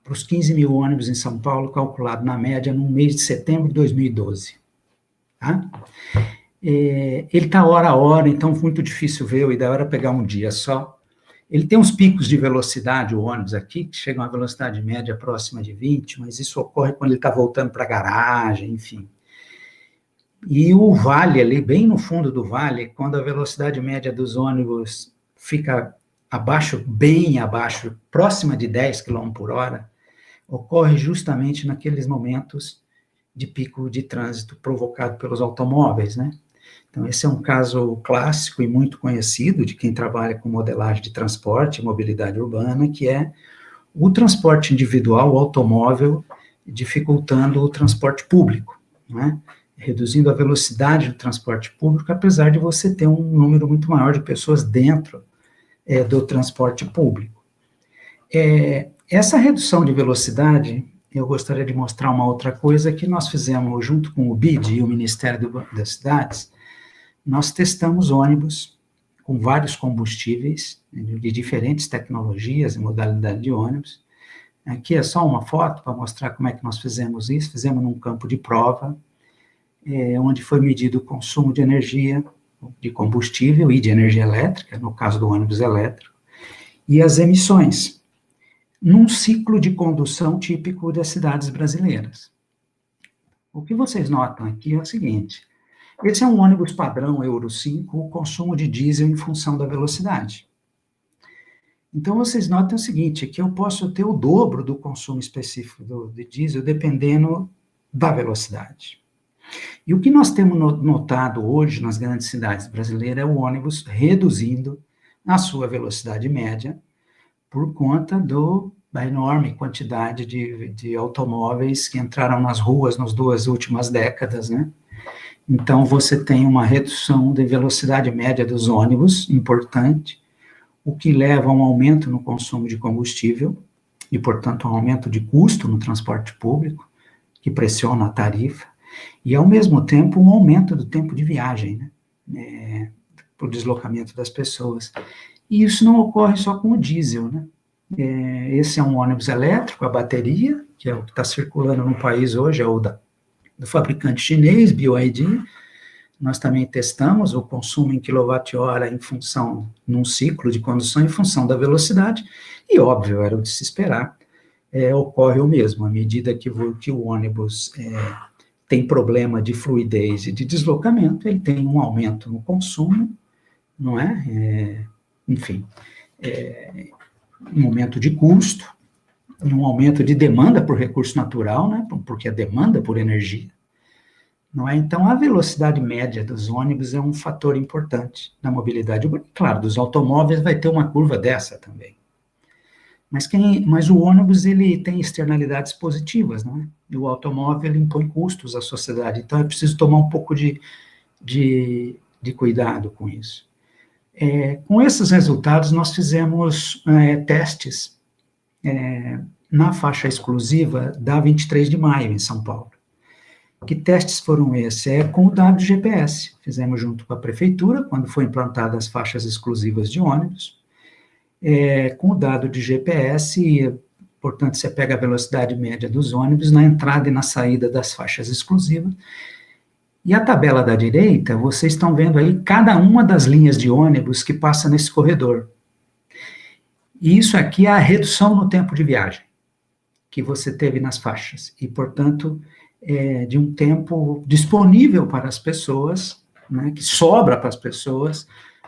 para os 15 mil ônibus em São Paulo, calculado na média no mês de setembro de 2012. Tá? Ele está hora a hora, então muito difícil ver, o ideal era pegar um dia só. Ele tem uns picos de velocidade, o ônibus aqui, que chegam a uma velocidade média próxima de 20, mas isso ocorre quando ele está voltando para a garagem, enfim. E o vale ali, bem no fundo do vale, quando a velocidade média dos ônibus fica abaixo, bem abaixo, próxima de 10 km por hora, ocorre justamente naqueles momentos de pico de trânsito provocado pelos automóveis, né? Então, esse é um caso clássico e muito conhecido de quem trabalha com modelagem de transporte e mobilidade urbana, que é o transporte individual, o automóvel, dificultando o transporte público, né? Reduzindo a velocidade do transporte público, apesar de você ter um número muito maior de pessoas dentro do transporte público. Essa redução de velocidade, eu gostaria de mostrar uma outra coisa que nós fizemos junto com o BID e o Ministério das Cidades. Nós testamos ônibus com vários combustíveis, de diferentes tecnologias e modalidade de ônibus. Aqui é só uma foto para mostrar como é que nós fizemos isso. Fizemos num campo de prova, onde foi medido o consumo de energia, de combustível e de energia elétrica, no caso do ônibus elétrico, e as emissões, num ciclo de condução típico das cidades brasileiras. O que vocês notam aqui é o seguinte: esse é um ônibus padrão Euro 5, o consumo de diesel em função da velocidade. Então, vocês notam o seguinte, que eu posso ter o dobro do consumo específico de diesel, dependendo da velocidade. E o que nós temos notado hoje nas grandes cidades brasileiras é o ônibus reduzindo a sua velocidade média por conta da enorme quantidade de automóveis que entraram nas ruas nas 2 últimas décadas, né? Então, você tem uma redução de velocidade média dos ônibus, importante, o que leva a um aumento no consumo de combustível e, portanto, um aumento de custo no transporte público, que pressiona a tarifa, e, ao mesmo tempo, um aumento do tempo de viagem, né, para o deslocamento das pessoas. E isso não ocorre só com o diesel, né? Esse é um ônibus elétrico, a bateria, que é o que está circulando no país hoje, é o do fabricante chinês, BYD. Nós também testamos o consumo em quilowatt-hora em função, num ciclo de condução, em função da velocidade, e, óbvio, era o de se esperar, ocorre o mesmo, à medida que o ônibus tem problema de fluidez e de deslocamento, ele tem um aumento no consumo, não é? Enfim, um aumento de custo, um aumento de demanda por recurso natural, né? Porque a demanda por energia, não é? Então, a velocidade média dos ônibus é um fator importante na mobilidade urbana. Claro, dos automóveis vai ter uma curva dessa também. Mas o ônibus, ele tem externalidades positivas, não é? E o automóvel, ele impõe custos à sociedade. Então, é preciso tomar um pouco de cuidado com isso. Com esses resultados, nós fizemos testes na faixa exclusiva da 23 de maio, em São Paulo. Que testes foram esses? Com o dado de GPS. Fizemos junto com a prefeitura, quando foi implantadas as faixas exclusivas de ônibus. Com o dado de GPS, portanto, você pega a velocidade média dos ônibus na entrada e na saída das faixas exclusivas. E a tabela da direita, vocês estão vendo aí cada uma das linhas de ônibus que passa nesse corredor. E isso aqui é a redução no tempo de viagem que você teve nas faixas. E, portanto, de um tempo disponível para as pessoas, né, que sobra para as pessoas.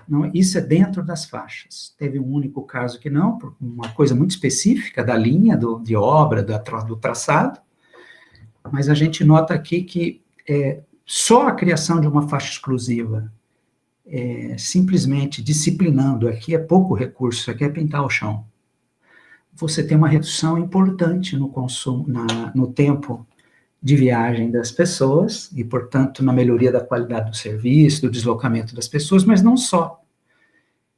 Não, isso é dentro das faixas. Teve um único caso que não, por uma coisa muito específica da linha de obra, do traçado, mas a gente nota aqui que só a criação de uma faixa exclusiva, simplesmente disciplinando, aqui é pouco recurso, aqui é pintar o chão, você tem uma redução importante no consumo, no tempo de viagem das pessoas, e, portanto, na melhoria da qualidade do serviço, do deslocamento das pessoas, mas não só.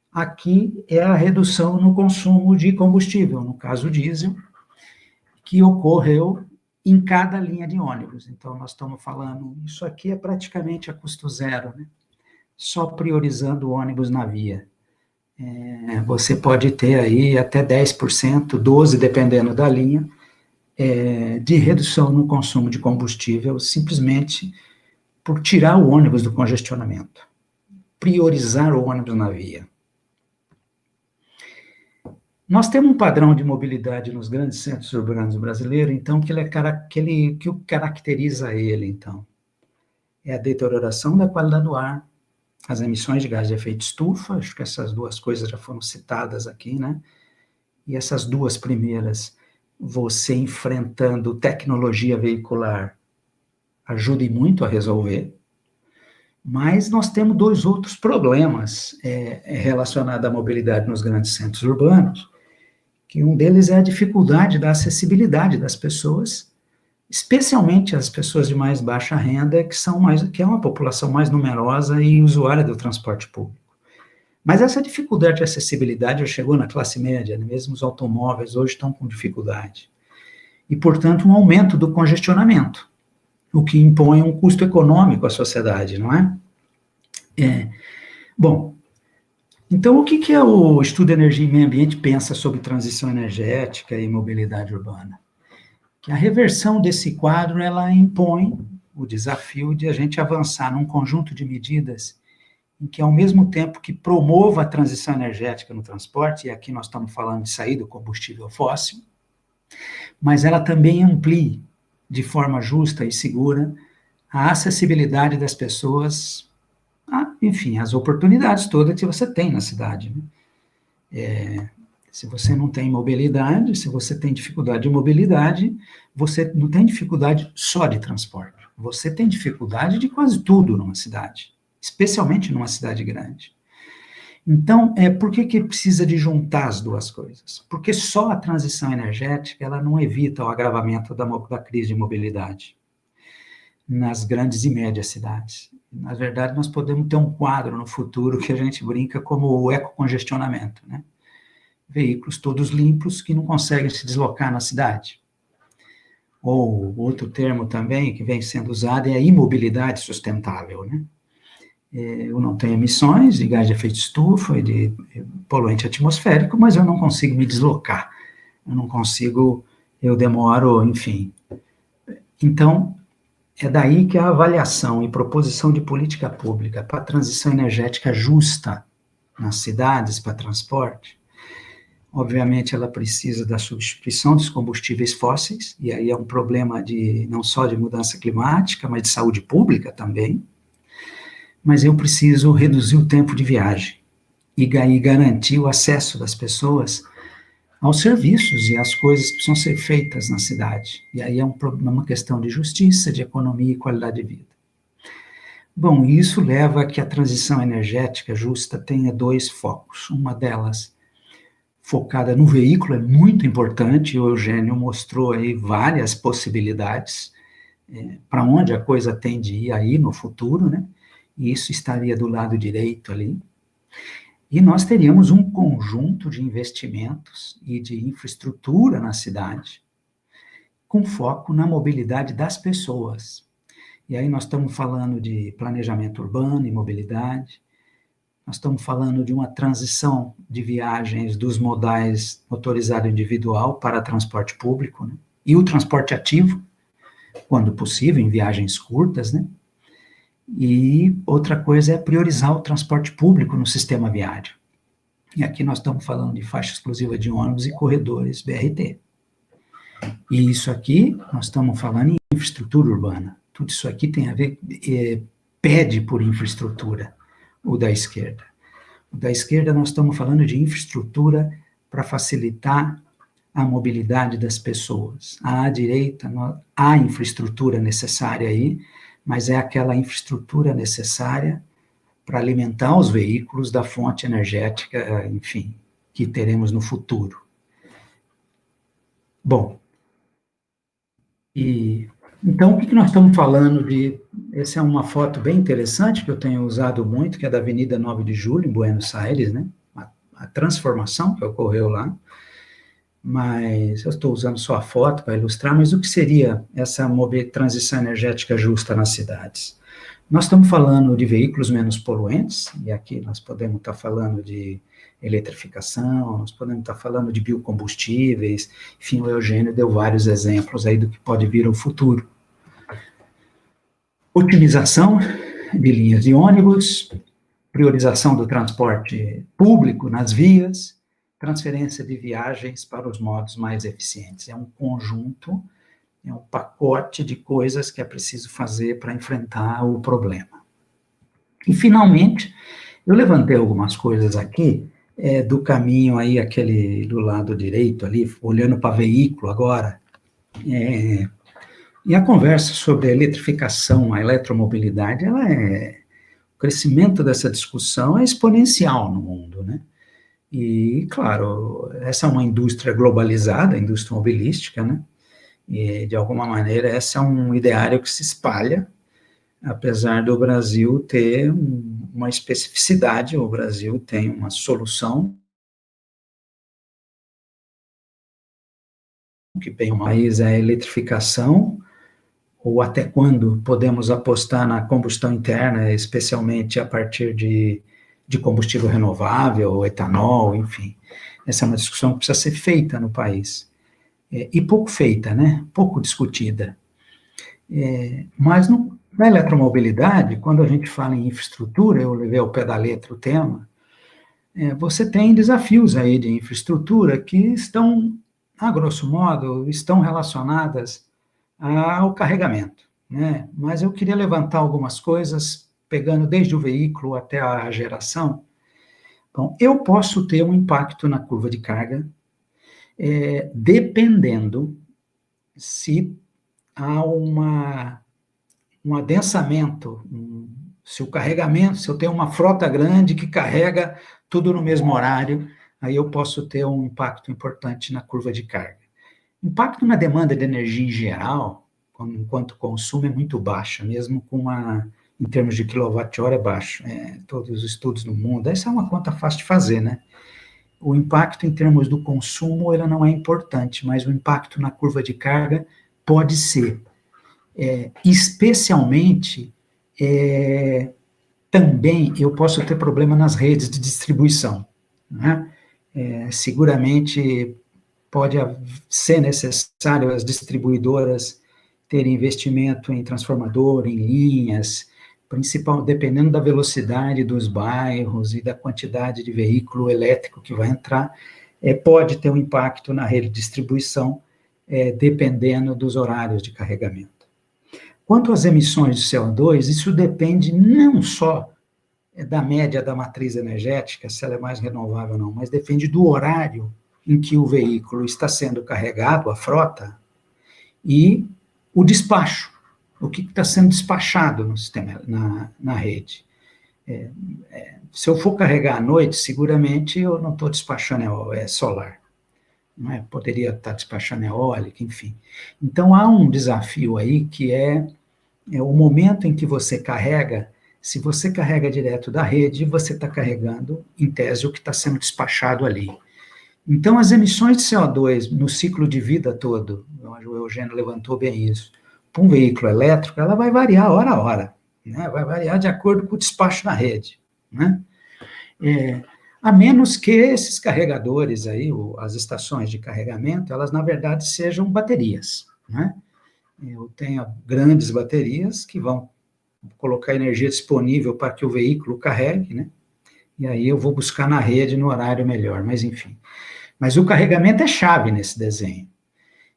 Aqui é a redução no consumo de combustível, no caso diesel, que ocorreu em cada linha de ônibus. Então, nós estamos falando, isso aqui é praticamente a custo zero, né? Só priorizando o ônibus na via. Você pode ter aí até 10%, 12%, dependendo da linha, de redução no consumo de combustível, simplesmente por tirar o ônibus do congestionamento, priorizar o ônibus na via. Nós temos um padrão de mobilidade nos grandes centros urbanos brasileiros, então, que o caracteriza ele, então, é a deterioração da qualidade do ar, as emissões de gás de efeito estufa, acho que essas duas coisas já foram citadas aqui, né? E essas duas primeiras, você enfrentando tecnologia veicular, ajuda muito a resolver. Mas nós temos dois outros problemas relacionados à mobilidade nos grandes centros urbanos, que um deles é a dificuldade da acessibilidade das pessoas, especialmente as pessoas de mais baixa renda, que é uma população mais numerosa e usuária do transporte público. Mas essa dificuldade de acessibilidade já chegou na classe média, né? Mesmo os automóveis hoje estão com dificuldade. E, portanto, um aumento do congestionamento, o que impõe um custo econômico à sociedade, não é? Bom, então o que o Estudo Energia e Meio Ambiente pensa sobre transição energética e mobilidade urbana? Que a reversão desse quadro, ela impõe o desafio de a gente avançar num conjunto de medidas em que, ao mesmo tempo que promova a transição energética no transporte, e aqui nós estamos falando de sair do combustível fóssil, mas ela também amplie, de forma justa e segura, a acessibilidade das pessoas, enfim, as oportunidades todas que você tem na cidade, né? Se você não tem mobilidade, se você tem dificuldade de mobilidade, você não tem dificuldade só de transporte, você tem dificuldade de quase tudo numa cidade, especialmente numa cidade grande. Então, por que precisa de juntar as duas coisas? Porque só a transição energética, ela não evita o agravamento da crise de mobilidade nas grandes e médias cidades. Na verdade, nós podemos ter um quadro no futuro que a gente brinca como o ecocongestionamento, né? Veículos todos limpos que não conseguem se deslocar na cidade. Ou outro termo também que vem sendo usado é a imobilidade sustentável, né? Eu não tenho emissões de gás de efeito estufa e de poluente atmosférico, mas eu não consigo me deslocar, eu demoro, enfim. Então, é daí que a avaliação e proposição de política pública para a transição energética justa nas cidades, para transporte, obviamente ela precisa da substituição dos combustíveis fósseis, e aí é um problema não só de mudança climática, mas de saúde pública também. Mas eu preciso reduzir o tempo de viagem e garantir o acesso das pessoas aos serviços e às coisas que precisam ser feitas na cidade. E aí é uma questão de justiça, de economia e qualidade de vida. Bom, isso leva a que a transição energética justa tenha dois focos. Uma delas focada no veículo é muito importante, e o Eugênio mostrou aí várias possibilidades para onde a coisa tende a ir aí no futuro, né? E isso estaria do lado direito ali, e nós teríamos um conjunto de investimentos e de infraestrutura na cidade, com foco na mobilidade das pessoas. E aí nós estamos falando de planejamento urbano e mobilidade, nós estamos falando de uma transição de viagens dos modais motorizado individual para transporte público, né? E o transporte ativo, quando possível, em viagens curtas, né? E outra coisa é priorizar o transporte público no sistema viário. E aqui nós estamos falando de faixa exclusiva de ônibus e corredores BRT. E isso aqui, nós estamos falando em infraestrutura urbana. Tudo isso aqui tem a ver, pede por infraestrutura, o da esquerda. O da esquerda nós estamos falando de infraestrutura para facilitar a mobilidade das pessoas. À direita, há infraestrutura necessária aí, mas é aquela infraestrutura necessária para alimentar os veículos da fonte energética, enfim, que teremos no futuro. Bom, então o que nós estamos falando de... Essa é uma foto bem interessante que eu tenho usado muito, que é da Avenida 9 de Julho, em Buenos Aires, né? A transformação que ocorreu lá. Mas eu estou usando só a foto para ilustrar, mas o que seria essa transição energética justa nas cidades? Nós estamos falando de veículos menos poluentes, e aqui nós podemos estar falando de eletrificação, nós podemos estar falando de biocombustíveis, enfim, o Eugênio deu vários exemplos aí do que pode vir ao futuro. Otimização de linhas de ônibus, priorização do transporte público nas vias, transferência de viagens para os modos mais eficientes. É um conjunto, é um pacote de coisas que é preciso fazer para enfrentar o problema. E, finalmente, eu levantei algumas coisas aqui, do caminho aí, aquele do lado direito ali, olhando para veículo agora, e a conversa sobre a eletrificação, a eletromobilidade, ela é O crescimento dessa discussão é exponencial no mundo, né? E, claro, essa é uma indústria globalizada, a indústria automobilística, né? E, de alguma maneira, esse é um ideário que se espalha, apesar do Brasil ter uma especificidade, o Brasil tem uma solução que bem o país é a eletrificação, ou até quando podemos apostar na combustão interna, especialmente a partir de combustível renovável, etanol, enfim. Essa é uma discussão que precisa ser feita no país. E pouco feita, né? Pouco discutida. Mas na eletromobilidade, quando a gente fala em infraestrutura, eu levei ao pé da letra o tema, você tem desafios aí de infraestrutura que estão, a grosso modo, estão relacionadas ao carregamento, né? Mas eu queria levantar algumas coisas, pegando desde o veículo até a geração. Bom, eu posso ter um impacto na curva de carga, dependendo se há um adensamento, se o carregamento, se eu tenho uma frota grande que carrega tudo no mesmo horário, aí eu posso ter um impacto importante na curva de carga. Impacto na demanda de energia em geral, enquanto o consumo é muito baixo, mesmo em termos de quilowatt-hora é baixo. Todos os estudos no mundo, essa é uma conta fácil de fazer, né? O impacto em termos do consumo, ele não é importante, mas o impacto na curva de carga pode ser. Especialmente, também eu posso ter problema nas redes de distribuição, né? Seguramente pode ser necessário as distribuidoras terem investimento em transformador, em linhas, dependendo da velocidade dos bairros e da quantidade de veículo elétrico que vai entrar, pode ter um impacto na rede de distribuição, dependendo dos horários de carregamento. Quanto às emissões de CO2, isso depende não só da média da matriz energética, se ela é mais renovável ou não, mas depende do horário em que o veículo está sendo carregado, a frota, e o despacho, o que está sendo despachado no sistema, na rede. Se eu for carregar à noite, seguramente eu não estou despachando solar, não é? Poderia estar despachando eólica, enfim. Então, há um desafio aí que é o momento em que você carrega. Se você carrega direto da rede, você está carregando, em tese, o que está sendo despachado ali. Então, as emissões de CO2 no ciclo de vida todo, o Eugênio levantou bem isso, para um veículo elétrico, ela vai variar hora a hora, né? Vai variar de acordo com o despacho na rede, né? A menos que esses carregadores aí, as estações de carregamento, elas, na verdade, sejam baterias, né? Eu tenho grandes baterias que vão colocar energia disponível para que o veículo carregue, né? E aí eu vou buscar na rede no horário melhor, mas enfim. Mas o carregamento é chave nesse desenho.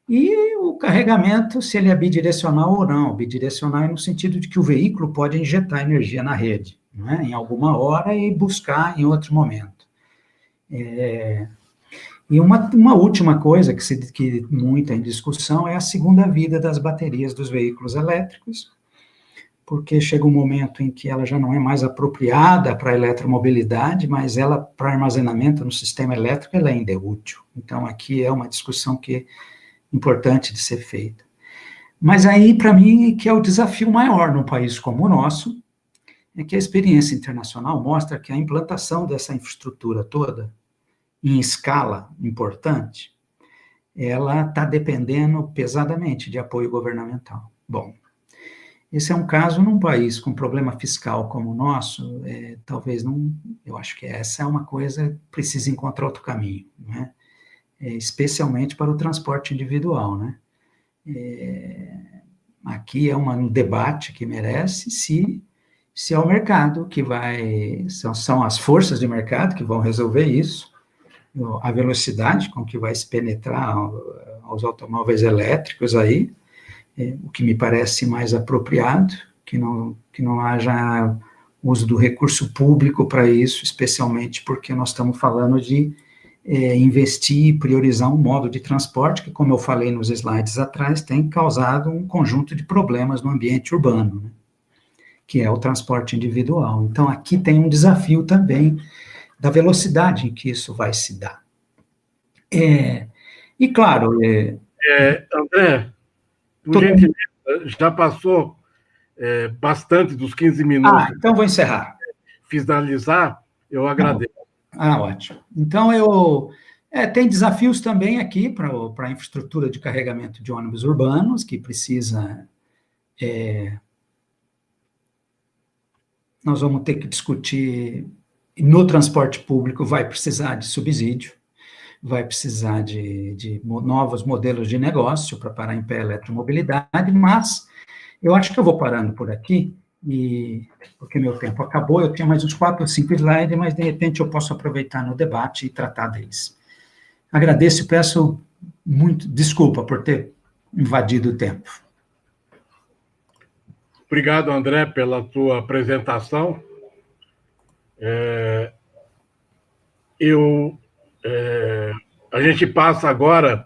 E o carregamento, se ele é bidirecional ou não, bidirecional é no sentido de que o veículo pode injetar energia na rede, né, em alguma hora e buscar em outro momento. E uma última coisa que muita em discussão é a segunda vida das baterias dos veículos elétricos, porque chega um momento em que ela já não é mais apropriada para a eletromobilidade, mas ela, para armazenamento no sistema elétrico, ela ainda é útil. Então, aqui é uma discussão que é importante de ser feita. Mas aí, para mim, que é o desafio maior num país como o nosso, é que a experiência internacional mostra que a implantação dessa infraestrutura toda, em escala importante, ela está dependendo pesadamente de apoio governamental. Bom, esse é um caso num país com problema fiscal como o nosso, talvez não, eu acho que essa é uma coisa que precisa encontrar outro caminho, né? Especialmente para o transporte individual, né? Aqui é um debate que merece se é o mercado que vai, são as forças de mercado que vão resolver isso, a velocidade com que vai se penetrar aos automóveis elétricos aí, o que me parece mais apropriado, que não haja uso do recurso público para isso, especialmente porque nós estamos falando de investir e priorizar um modo de transporte que, como eu falei nos slides atrás, tem causado um conjunto de problemas no ambiente urbano, né? que é o transporte individual. Então, aqui tem um desafio também da velocidade em que isso vai se dar. E, claro... André, por gentileza, já passou bastante dos 15 minutos. Então vou encerrar. Finalizar, eu agradeço. Ótimo. Então, tem desafios também aqui para a infraestrutura de carregamento de ônibus urbanos, que precisa... nós vamos ter que discutir, no transporte público vai precisar de subsídio, vai precisar de novos modelos de negócio para parar em pé a eletromobilidade, mas eu acho que eu vou parando por aqui, porque meu tempo acabou, eu tinha mais uns 4 ou 5 slides, mas de repente eu posso aproveitar no debate e tratar deles. Agradeço e peço muito desculpa por ter invadido o tempo. Obrigado, André, pela tua apresentação. A gente passa agora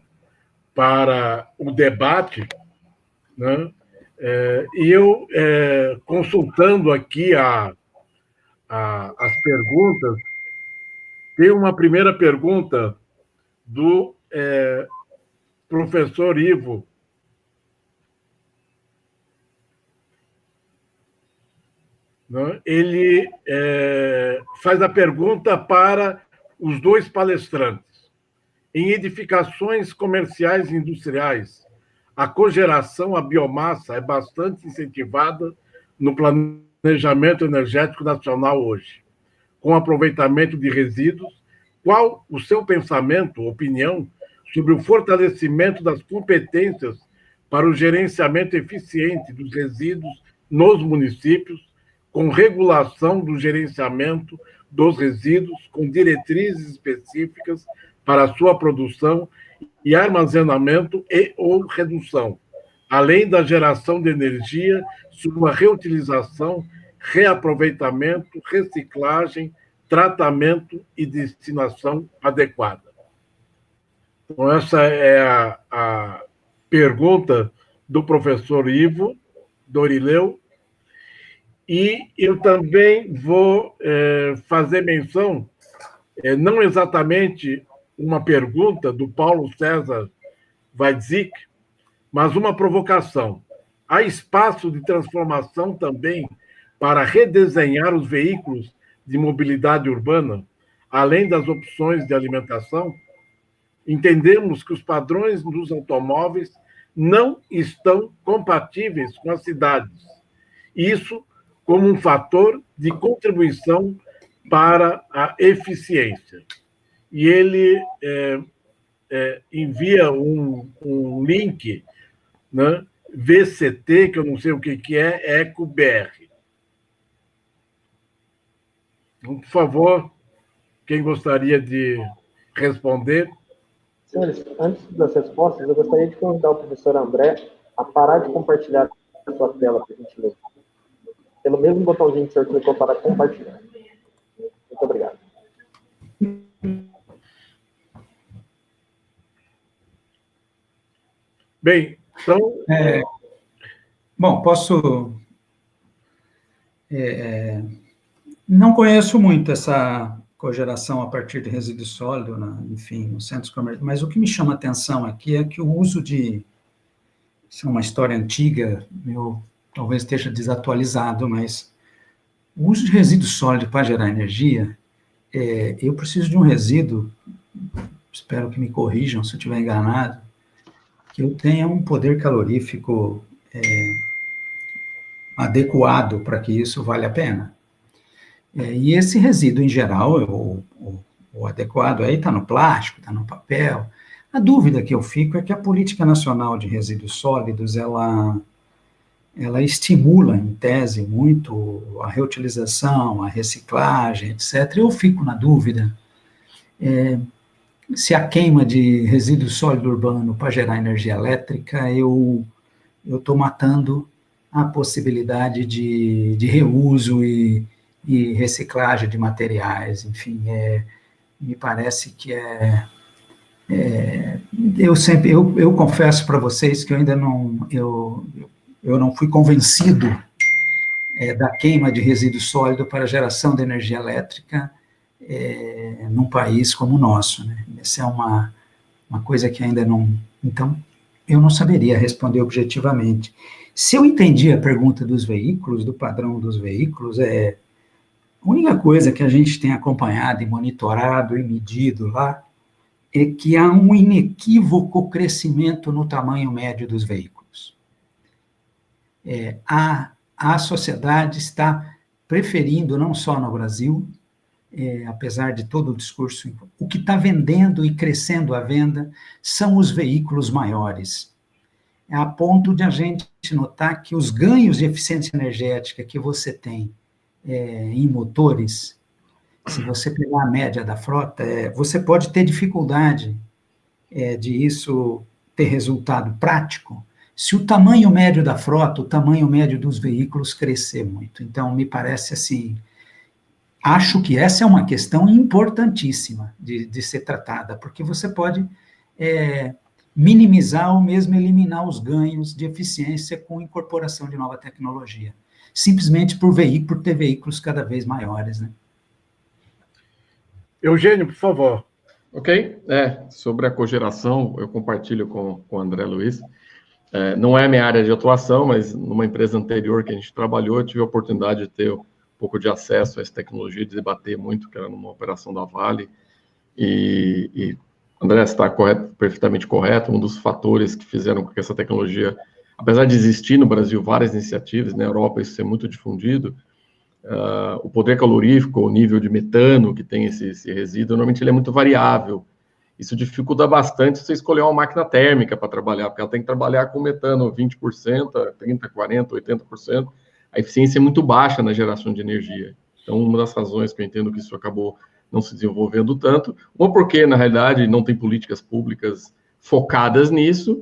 para o debate, né? E eu, consultando aqui as perguntas, tem uma primeira pergunta do professor Ivo. Né? Ele faz a pergunta para os dois palestrantes. Em edificações comerciais e industriais, a cogeração à biomassa é bastante incentivada no planejamento energético nacional hoje. Com aproveitamento de resíduos, qual o seu pensamento, opinião, sobre o fortalecimento das competências para o gerenciamento eficiente dos resíduos nos municípios, com regulação do gerenciamento dos resíduos, com diretrizes específicas para a sua produção e armazenamento ou redução, além da geração de energia, sua reutilização, reaproveitamento, reciclagem, tratamento e destinação adequada. Então, essa é a pergunta do professor Ivo Dorileu. E eu também vou fazer menção, não exatamente uma pergunta do Paulo César Weidzik, mas uma provocação. Há espaço de transformação também para redesenhar os veículos de mobilidade urbana, além das opções de alimentação? Entendemos que os padrões dos automóveis não estão compatíveis com as cidades. Isso como um fator de contribuição para a eficiência. E ele envia um link, né, VCT, que eu não sei o que é, EcoBR. Então, por favor, quem gostaria de responder? Senhores, antes das respostas, eu gostaria de convidar o professor André a parar de compartilhar a sua tela, por gentileza. Pelo mesmo botãozinho que o senhor clicou para compartilhar. Muito obrigado. Bem, então... Bom, posso... não conheço muito essa cogeração a partir de resíduo sólido, enfim, nos centros comerciais, mas o que me chama a atenção aqui é que o uso de... Isso é uma história antiga, eu talvez esteja desatualizado, mas o uso de resíduo sólido para gerar energia, eu preciso de um resíduo, espero que me corrijam se eu estiver enganado, que eu tenha um poder calorífico adequado para que isso valha a pena. E esse resíduo, em geral, o adequado aí está no plástico, está no papel. A dúvida que eu fico é que a Política Nacional de Resíduos Sólidos, ela estimula, em tese, muito a reutilização, a reciclagem, etc. Eu fico na dúvida se a queima de resíduo sólido urbano para gerar energia elétrica, eu estou matando a possibilidade de reuso e reciclagem de materiais, enfim, me parece que eu confesso para vocês que eu ainda não, eu não fui convencido da queima de resíduo sólido para a geração de energia elétrica num país como o nosso, né? Essa é uma coisa que ainda não... Então, eu não saberia responder objetivamente. Se eu entendi a pergunta dos veículos, do padrão dos veículos, a única coisa que a gente tem acompanhado e monitorado e medido lá é que há um inequívoco crescimento no tamanho médio dos veículos. A sociedade está preferindo, não só no Brasil, apesar de todo o discurso, o que está vendendo e crescendo a venda são os veículos maiores, a ponto de a gente notar que os ganhos de eficiência energética que você tem em motores, se você pegar a média da frota, você pode ter dificuldade de isso ter resultado prático, se o tamanho médio da frota, o tamanho médio dos veículos crescer muito. Então, me parece assim, acho que essa é uma questão importantíssima de ser tratada, porque você pode minimizar ou mesmo eliminar os ganhos de eficiência com incorporação de nova tecnologia, simplesmente por ter veículos cada vez maiores, né? Eugênio, por favor. Ok. Sobre a cogeração, eu compartilho com o André Luiz. Não é a minha área de atuação, mas numa empresa anterior que a gente trabalhou, eu tive a oportunidade de ter um pouco de acesso a essa tecnologia, de debater muito, que era numa operação da Vale. E André está perfeitamente correto. Um dos fatores que fizeram com que essa tecnologia, apesar de existir no Brasil várias iniciativas, na Europa isso é muito difundido, o poder calorífico, o nível de metano que tem esse resíduo, normalmente ele é muito variável. Isso dificulta bastante você escolher uma máquina térmica para trabalhar, porque ela tem que trabalhar com metano 20%, 30%, 40%, 80%. A eficiência é muito baixa na geração de energia. Então, uma das razões que eu entendo que isso acabou não se desenvolvendo tanto, ou porque, na realidade, não tem políticas públicas focadas nisso,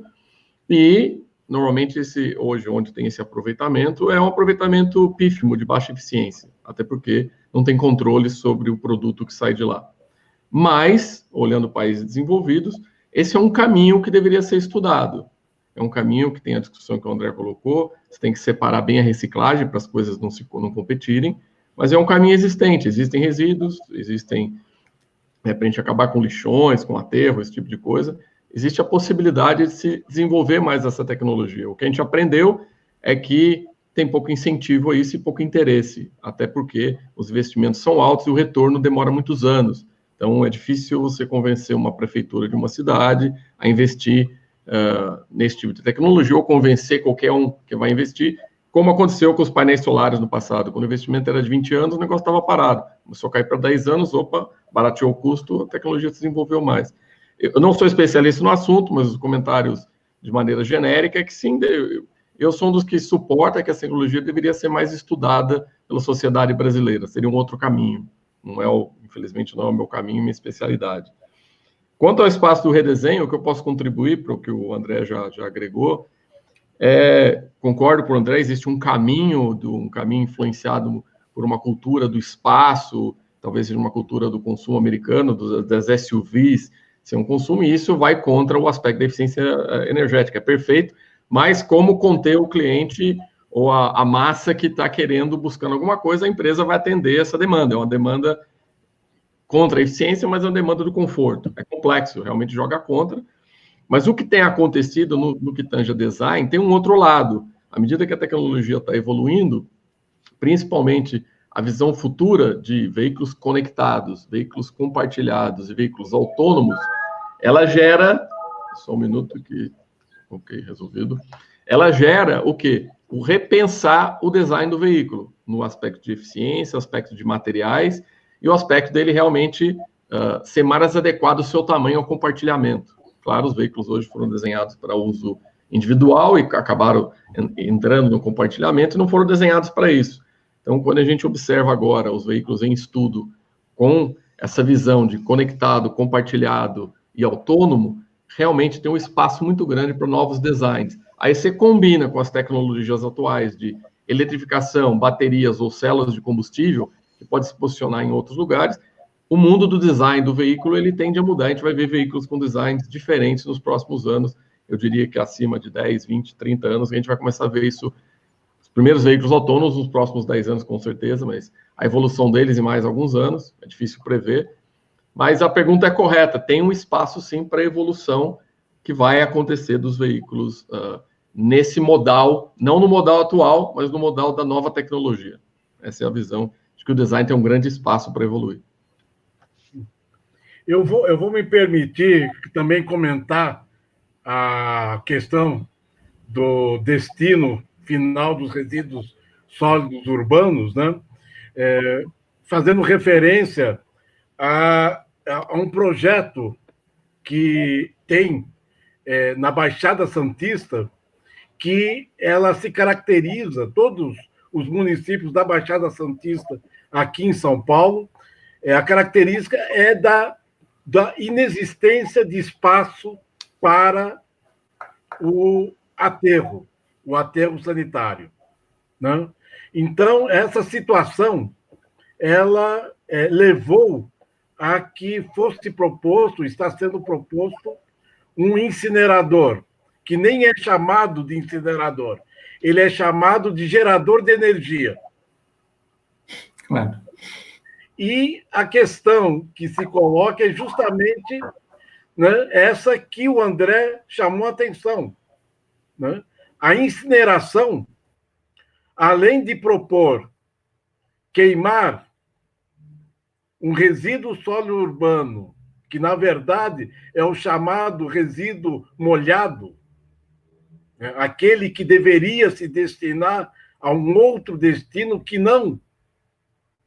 e, normalmente, hoje, onde tem esse aproveitamento, é um aproveitamento pífimo, de baixa eficiência, até porque não tem controle sobre o produto que sai de lá. Mas, olhando países desenvolvidos, esse é um caminho que deveria ser estudado. É um caminho que tem a discussão que o André colocou, você tem que separar bem a reciclagem para as coisas não competirem, mas é um caminho existente, existem resíduos, existem, para a gente acabar com lixões, com aterro, esse tipo de coisa, existe a possibilidade de se desenvolver mais essa tecnologia. O que a gente aprendeu é que tem pouco incentivo a isso e pouco interesse, até porque os investimentos são altos e o retorno demora muitos anos. Então, é difícil você convencer uma prefeitura de uma cidade a investir nesse tipo de tecnologia, ou convencer qualquer um que vai investir, como aconteceu com os painéis solares no passado. Quando o investimento era de 20 anos, o negócio estava parado. Começou a cair para 10 anos, barateou o custo, a tecnologia se desenvolveu mais. Eu não sou especialista no assunto, mas os comentários de maneira genérica é que sim, eu sou um dos que suporta que a tecnologia deveria ser mais estudada pela sociedade brasileira, seria um outro caminho. Infelizmente, não é o meu caminho, minha especialidade. Quanto ao espaço do redesenho, o que eu posso contribuir para o que o André já agregou, concordo com o André, existe um caminho influenciado por uma cultura do espaço, talvez seja uma cultura do consumo americano, das SUVs, ser um consumo, e isso vai contra o aspecto da eficiência energética. É perfeito, mas como conter o cliente ou a massa que está buscando alguma coisa, a empresa vai atender essa demanda. É uma demanda contra a eficiência, mas é uma demanda do conforto. É complexo, realmente joga contra. Mas o que tem acontecido no que tange a design tem um outro lado. À medida que a tecnologia está evoluindo, principalmente a visão futura de veículos conectados, veículos compartilhados e veículos autônomos, ela gera... Só um minuto que... Ok, resolvido. Ela gera o quê? O repensar o design do veículo, no aspecto de eficiência, aspecto de materiais, e o aspecto dele realmente ser mais adequado ao seu tamanho ao compartilhamento. Claro, os veículos hoje foram desenhados para uso individual e acabaram entrando no compartilhamento e não foram desenhados para isso. Então, quando a gente observa agora os veículos em estudo com essa visão de conectado, compartilhado e autônomo, realmente tem um espaço muito grande para novos designs. Aí você combina com as tecnologias atuais de eletrificação, baterias ou células de combustível, que pode se posicionar em outros lugares. O mundo do design do veículo, ele tende a mudar. A gente vai ver veículos com designs diferentes nos próximos anos. Eu diria que acima de 10, 20, 30 anos, a gente vai começar a ver isso primeiros veículos autônomos nos próximos 10 anos, com certeza, mas a evolução deles em mais alguns anos, é difícil prever. Mas a pergunta é correta, tem um espaço, sim, para evolução que vai acontecer dos veículos nesse modal, não no modal atual, mas no modal da nova tecnologia. Essa é a visão de que o design tem um grande espaço para evoluir. Eu vou me permitir também comentar a questão do destino final dos resíduos sólidos urbanos, né? Fazendo referência a um projeto que tem na Baixada Santista, que ela se caracteriza, todos os municípios da Baixada Santista aqui em São Paulo, a característica é da inexistência de espaço para o aterro sanitário, né? Então, essa situação, ela levou a que fosse proposto, está sendo proposto, um incinerador, que nem é chamado de incinerador, ele é chamado de gerador de energia. Claro. E a questão que se coloca é justamente, né, essa que o André chamou a atenção, né? A incineração, além de propor queimar um resíduo sólido urbano, que, na verdade, é o chamado resíduo molhado, né, aquele que deveria se destinar a um outro destino que não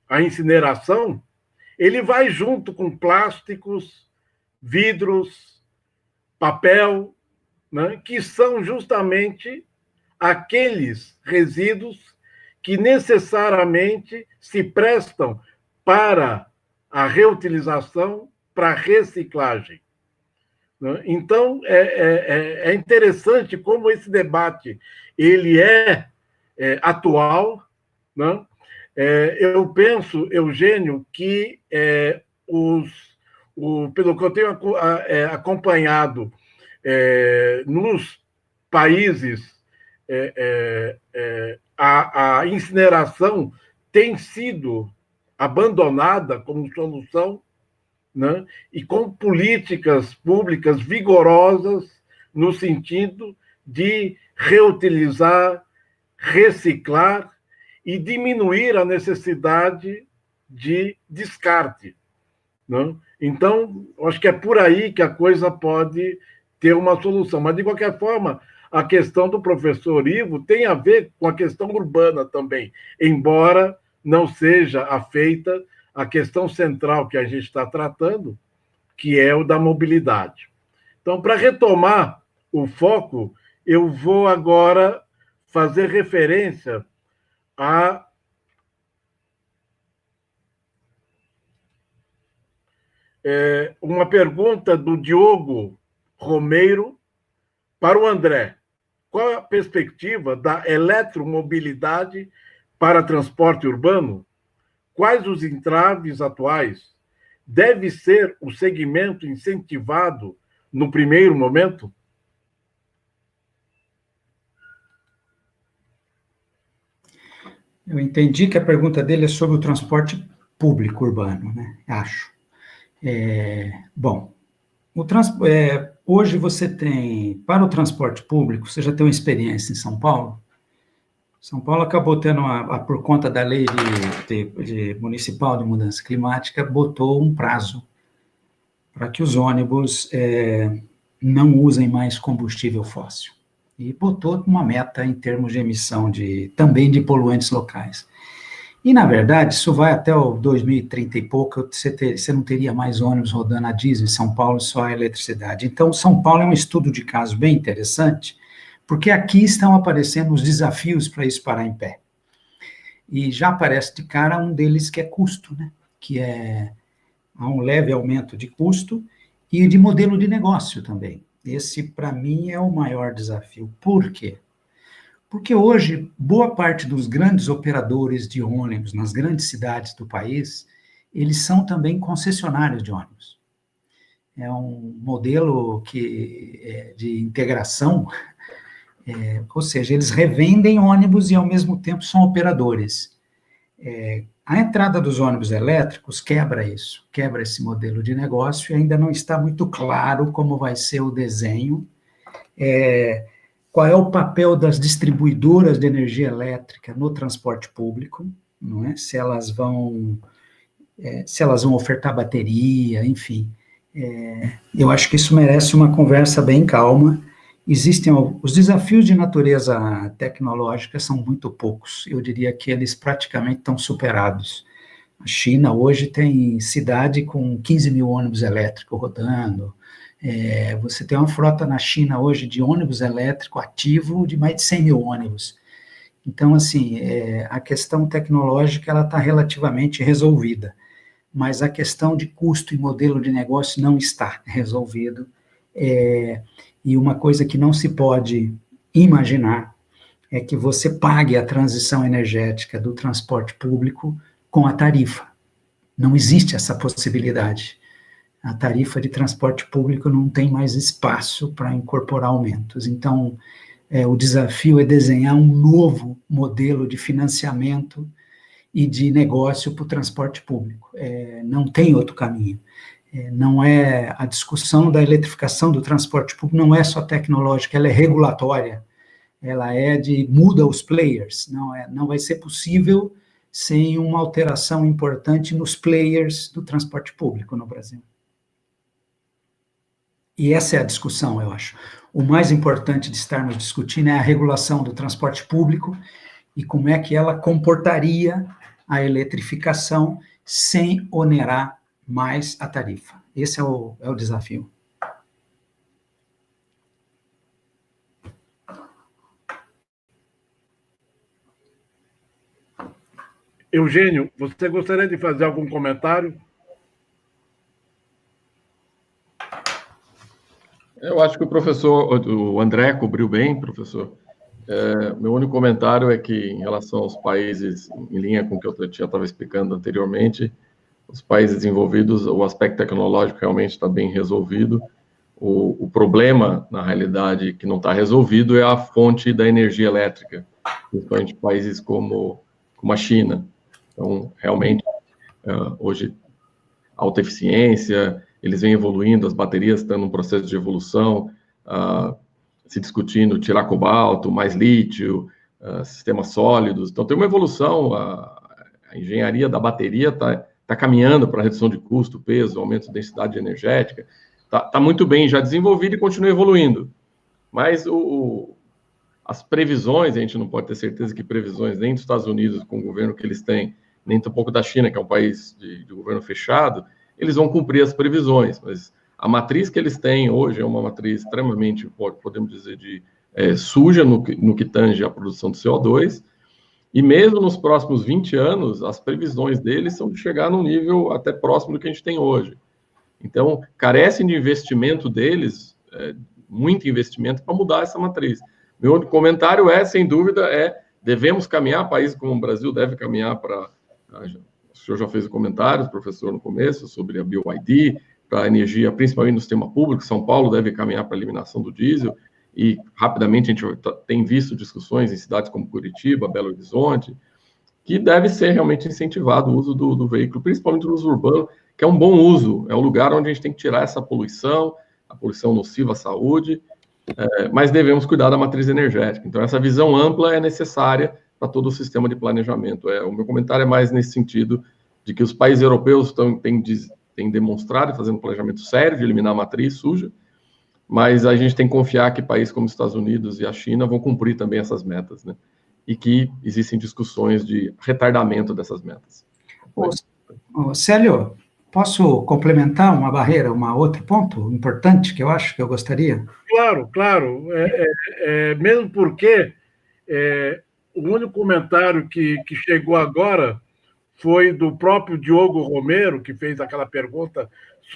a incineração, ele vai junto com plásticos, vidros, papel, né, que são justamente aqueles resíduos que necessariamente se prestam para a reutilização, para a reciclagem, né? Então, é interessante como esse debate ele é atual, né? Eu penso, Eugênio, que pelo que eu tenho acompanhado nos países, a incineração tem sido abandonada como solução, né? E com políticas públicas vigorosas no sentido de reutilizar, reciclar e diminuir a necessidade de descarte, né? Então, acho que é por aí que a coisa pode ter uma solução. Mas, de qualquer forma, a questão do professor Ivo tem a ver com a questão urbana também, embora não seja afeita a questão central que a gente está tratando, que é o da mobilidade. Então, para retomar o foco, eu vou agora fazer referência a uma pergunta do Diogo Romeiro para o André. Qual a perspectiva da eletromobilidade para transporte urbano? Quais os entraves atuais? Deve ser o segmento incentivado no primeiro momento? Eu entendi que a pergunta dele é sobre o transporte público urbano, né? Acho. Bom, hoje você tem, para o transporte público, você já tem uma experiência em São Paulo. São Paulo acabou tendo, por conta da lei de municipal de mudança climática, botou um prazo para que os ônibus não usem mais combustível fóssil. E botou uma meta em termos de emissão também de poluentes locais. E, na verdade, isso vai até o 2030 e pouco, você não teria mais ônibus rodando a diesel em São Paulo, só a eletricidade. Então, São Paulo é um estudo de caso bem interessante, porque aqui estão aparecendo os desafios para isso parar em pé. E já aparece de cara um deles que é custo, né? Que há um leve aumento de custo e de modelo de negócio também. Esse, para mim, é o maior desafio. Por quê? Porque hoje, boa parte dos grandes operadores de ônibus nas grandes cidades do país, eles são também concessionários de ônibus. É um modelo de integração Ou seja, eles revendem ônibus e, ao mesmo tempo, são operadores. A entrada dos ônibus elétricos quebra isso, quebra esse modelo de negócio, e ainda não está muito claro como vai ser o desenho, qual é o papel das distribuidoras de energia elétrica no transporte público, não é? Se elas vão ofertar bateria, enfim. Eu acho que isso merece uma conversa bem calma. Os desafios de natureza tecnológica são muito poucos, eu diria que eles praticamente estão superados. A China hoje tem cidade com 15 mil ônibus elétricos rodando, você tem uma frota na China hoje de ônibus elétrico ativo de mais de 100 mil ônibus. Então, assim, a questão tecnológica ela está relativamente resolvida, mas a questão de custo e modelo de negócio não está resolvido. E uma coisa que não se pode imaginar é que você pague a transição energética do transporte público com a tarifa. Não existe essa possibilidade. A tarifa de transporte público não tem mais espaço para incorporar aumentos. Então, o desafio é desenhar um novo modelo de financiamento e de negócio para o transporte público. Não tem outro caminho. Não é a discussão da eletrificação do transporte público, não é só tecnológica, ela é regulatória, ela muda os players, não vai ser possível sem uma alteração importante nos players do transporte público no Brasil. E essa é a discussão, eu acho. O mais importante de estarmos discutindo é a regulação do transporte público e como é que ela comportaria a eletrificação sem onerar mais a tarifa. Esse é o desafio. Eugênio, você gostaria de fazer algum comentário? Eu acho que o André cobriu bem, professor. Meu único comentário é que, em relação aos países, em linha com o que eu já estava explicando anteriormente, os países desenvolvidos, o aspecto tecnológico realmente está bem resolvido. O problema, na realidade, que não está resolvido é a fonte da energia elétrica, principalmente países como a China. Então, realmente, hoje, alta eficiência, eles vêm evoluindo, as baterias estão num processo de evolução, se discutindo tirar cobalto, mais lítio, sistemas sólidos. Então, tem uma evolução, a engenharia da bateria está caminhando para redução de custo, peso, aumento da densidade energética, está muito bem já desenvolvido e continua evoluindo. Mas as previsões, a gente não pode ter certeza que previsões nem dos Estados Unidos, com o governo que eles têm, nem tampouco da China, que é um país de governo fechado, eles vão cumprir as previsões, mas a matriz que eles têm hoje é uma matriz extremamente, podemos dizer, suja no que tange a produção de CO2, e mesmo nos próximos 20 anos, as previsões deles são de chegar num nível até próximo do que a gente tem hoje. Então, carecem de investimento deles, muito investimento para mudar essa matriz. Meu único comentário sem dúvida, devemos caminhar, países como o Brasil deve caminhar para... O senhor já fez o comentário, professor, no começo, sobre a BioID, para a energia, principalmente no sistema público. São Paulo deve caminhar para a eliminação do diesel, e rapidamente a gente tem visto discussões em cidades como Curitiba, Belo Horizonte, que deve ser realmente incentivado o uso do veículo, principalmente no uso urbano, que é um bom uso, é o lugar onde a gente tem que tirar essa poluição, a poluição nociva à saúde, mas devemos cuidar da matriz energética. Então, essa visão ampla é necessária para todo o sistema de planejamento. O meu comentário é mais nesse sentido, de que os países europeus têm demonstrado, fazendo um planejamento sério de eliminar a matriz suja, mas a gente tem que confiar que países como os Estados Unidos e a China vão cumprir também essas metas, né? E que existem discussões de retardamento dessas metas. Célio, posso complementar um outro ponto importante que eu acho que eu gostaria? Claro. Mesmo porque o único comentário que chegou agora foi do próprio Diogo Romero, que fez aquela pergunta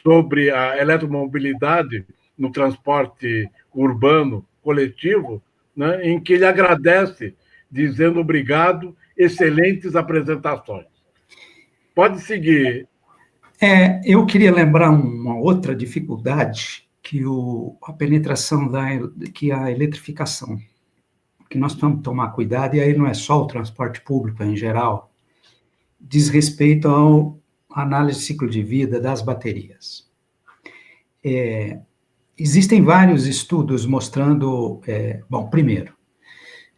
sobre a eletromobilidade no transporte urbano coletivo, né, em que ele agradece, dizendo obrigado, excelentes apresentações. Pode seguir. Eu queria lembrar uma outra dificuldade que a penetração que a eletrificação. que nós precisamos tomar cuidado, e aí não é só o transporte público em geral, diz respeito à análise de ciclo de vida das baterias. Existem vários estudos mostrando, bom, primeiro,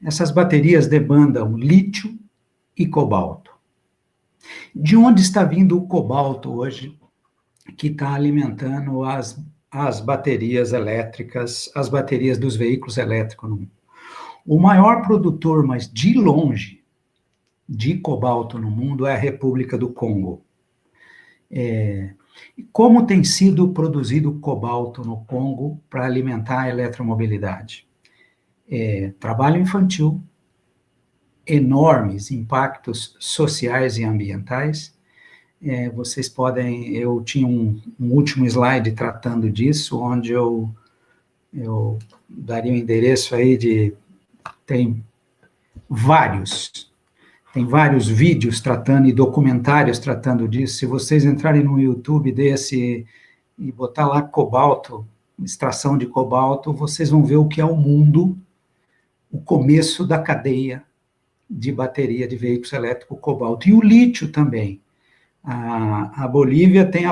essas baterias demandam lítio e cobalto. De onde está vindo o cobalto hoje, que está alimentando as baterias elétricas, as baterias dos veículos elétricos no mundo? O maior produtor, mas de longe, de cobalto no mundo é a República do Congo. Como tem sido produzido cobalto no Congo para alimentar a eletromobilidade? Trabalho infantil, enormes impactos sociais e ambientais. Vocês podem... Eu tinha um último slide tratando disso, onde eu daria o endereço aí tem vários vídeos tratando e documentários tratando disso. Se vocês entrarem no YouTube desse e botar lá cobalto, extração de cobalto, vocês vão ver o que é o mundo, o começo da cadeia de bateria de veículos elétricos, cobalto. E o lítio também. A Bolívia tem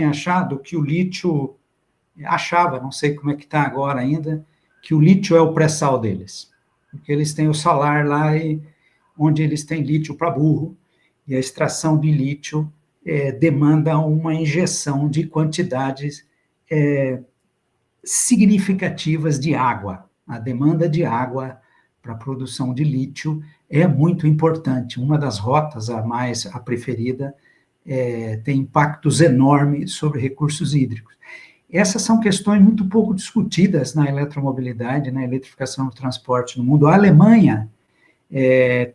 achado que o lítio, não sei como é que está agora ainda, que o lítio é o pré-sal deles. Porque eles têm o salar lá, onde eles têm lítio para burro, e a extração de lítio demanda uma injeção de quantidades significativas de água. A demanda de água para a produção de lítio é muito importante. Uma das rotas, a preferida, tem impactos enormes sobre recursos hídricos. Essas são questões muito pouco discutidas na eletromobilidade, na eletrificação do transporte no mundo. A Alemanha,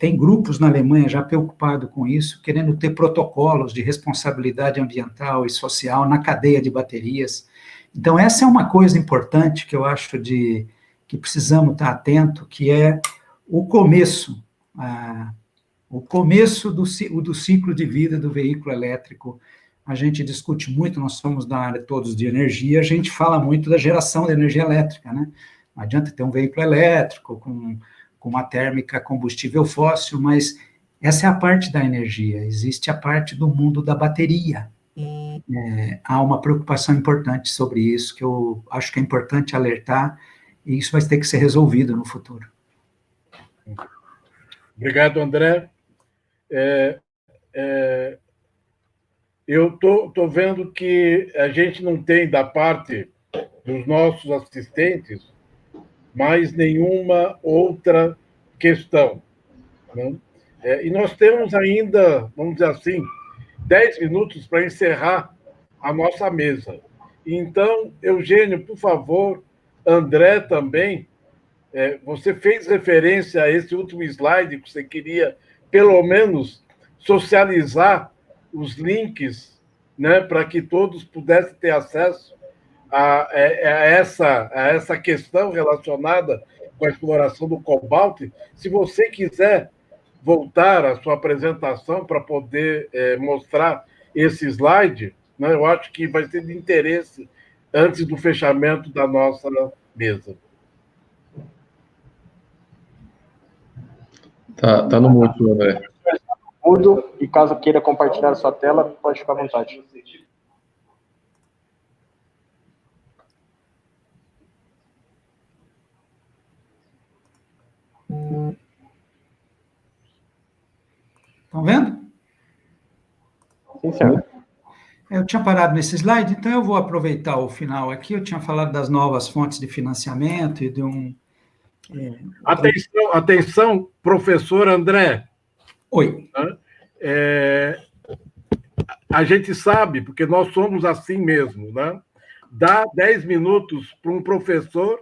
tem grupos na Alemanha já preocupados com isso, querendo ter protocolos de responsabilidade ambiental e social na cadeia de baterias. Então, essa é uma coisa importante que eu acho que precisamos estar atento, que é o começo do ciclo de vida do veículo elétrico. A gente discute muito, nós somos da área todos de energia, a gente fala muito da geração de energia elétrica, né? Não adianta ter um veículo elétrico com uma térmica combustível fóssil, mas essa é a parte da energia, existe a parte do mundo da bateria. Há uma preocupação importante sobre isso, que eu acho que é importante alertar, e isso vai ter que ser resolvido no futuro. Obrigado, André. Eu estou vendo que a gente não tem, da parte dos nossos assistentes, mais nenhuma outra questão, né? E nós temos ainda, vamos dizer assim, 10 minutos para encerrar a nossa mesa. Então, Eugênio, por favor, André também, você fez referência a esse último slide que você queria, pelo menos, socializar os links, né, para que todos pudessem ter acesso a essa questão relacionada com a exploração do cobalto. Se você quiser voltar à sua apresentação para poder mostrar esse slide, né, eu acho que vai ser de interesse antes do fechamento da nossa mesa. Tá no mudo, André. Mudo, e caso queira compartilhar a sua tela, pode ficar à vontade. Estão vendo? Sim, senhor. Eu tinha parado nesse slide, então eu vou aproveitar o final aqui. Eu tinha falado das novas fontes de financiamento e de um... Atenção, professor André. Oi. A gente sabe, porque nós somos assim mesmo, né? Dá 10 minutos para um professor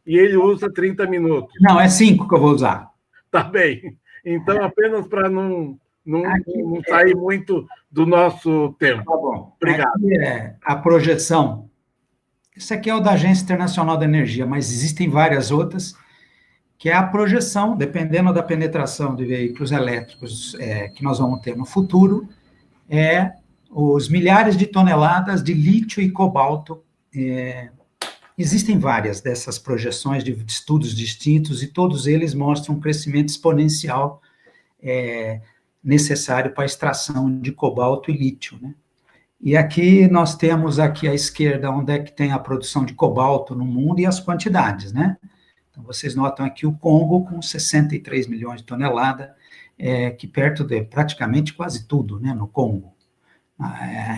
e ele usa 30 minutos. Não, é 5 que eu vou usar. Tá bem. Então, apenas para não sair muito do nosso tempo. Tá bom. Obrigado. Aqui é a projeção. Isso aqui é o da Agência Internacional da Energia, mas existem várias outras, que é a projeção, dependendo da penetração de veículos elétricos que nós vamos ter no futuro, os milhares de toneladas de lítio e cobalto Existem várias dessas projeções de estudos distintos, e todos eles mostram um crescimento exponencial necessário para a extração de cobalto e lítio, né? E aqui nós temos aqui à esquerda onde é que tem a produção de cobalto no mundo e as quantidades, né? Então, vocês notam aqui o Congo com 63 milhões de toneladas, que perto de praticamente quase tudo, né, no Congo.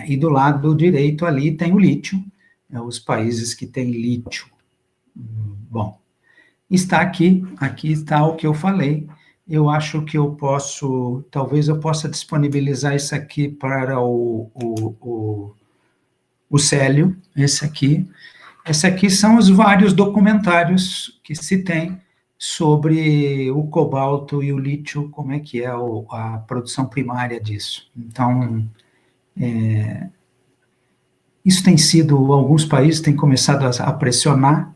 E do lado direito ali tem o lítio, os países que têm lítio. Bom, está aqui está o que eu falei. Eu acho que talvez eu possa disponibilizar isso aqui para o Célio, esse aqui. Esse aqui são os vários documentários que se tem sobre o cobalto e o lítio, como é que é a produção primária disso. Então, isso tem sido, alguns países têm começado a pressionar,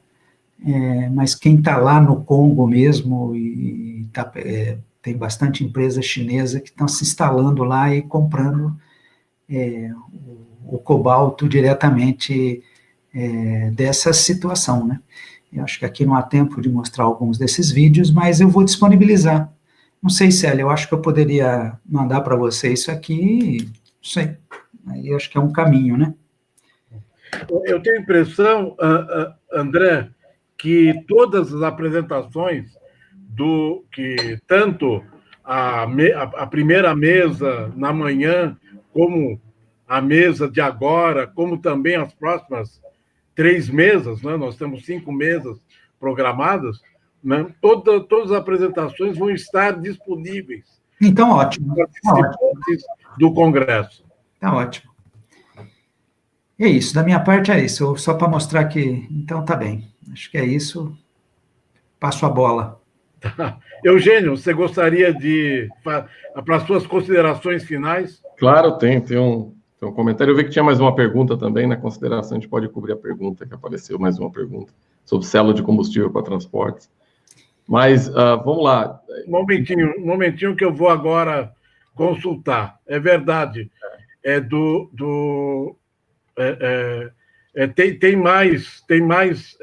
mas quem está lá no Congo mesmo, tem bastante empresa chinesa que estão se instalando lá e comprando o cobalto diretamente dessa situação, né? Eu acho que aqui não há tempo de mostrar alguns desses vídeos, mas eu vou disponibilizar. Não sei, Célia, eu acho que eu poderia mandar para você isso aqui, não sei, aí eu acho que é um caminho, né? Eu tenho a impressão, André, que todas as apresentações que tanto a primeira mesa na manhã, como a mesa de agora, como também as próximas 3 mesas, né? Nós temos 5 mesas programadas, né? Todas as apresentações vão estar disponíveis. Então, ótimo. Participantes do Congresso. Tá ótimo. É isso, da minha parte é isso, só para mostrar que, então tá bem, acho que é isso, passo a bola. Eugênio, você gostaria para as suas considerações finais? Claro, tem um comentário, eu vi que tinha mais uma pergunta também, na consideração a gente pode cobrir a pergunta, que apareceu mais uma pergunta, sobre célula de combustível para transportes, mas vamos lá. Um momentinho que eu vou agora consultar, é verdade, tem mais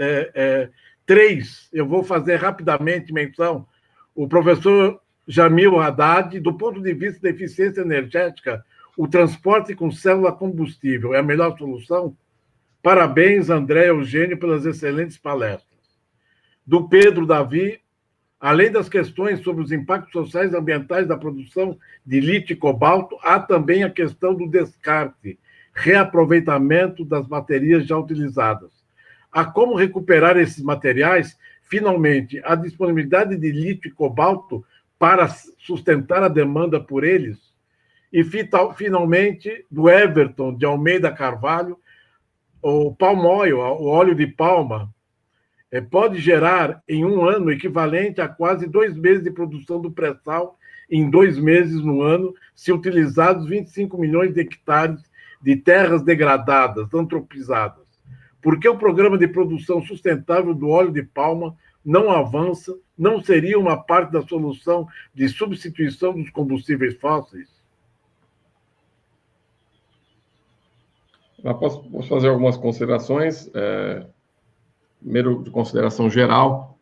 3, eu vou fazer rapidamente menção. O professor Jamil Haddad, do ponto de vista da eficiência energética, o transporte com célula combustível é a melhor solução? Parabéns, André e Eugênio, pelas excelentes palestras. Do Pedro Davi, além das questões sobre os impactos sociais e ambientais da produção de lítio e cobalto, há também a questão do descarte, reaproveitamento das baterias já utilizadas. Há como recuperar esses materiais? Finalmente, a disponibilidade de lítio e cobalto para sustentar a demanda por eles? E, finalmente, do Everton de Almeida Carvalho, o palm oil, o óleo de palma, pode gerar em um ano equivalente a quase 2 meses de produção do pré-sal em 2 meses no ano, se utilizados 25 milhões de hectares de terras degradadas, antropizadas. Por que o programa de produção sustentável do óleo de palma não avança? Não seria uma parte da solução de substituição dos combustíveis fósseis? Eu posso fazer algumas considerações. Primeiro, de consideração geral,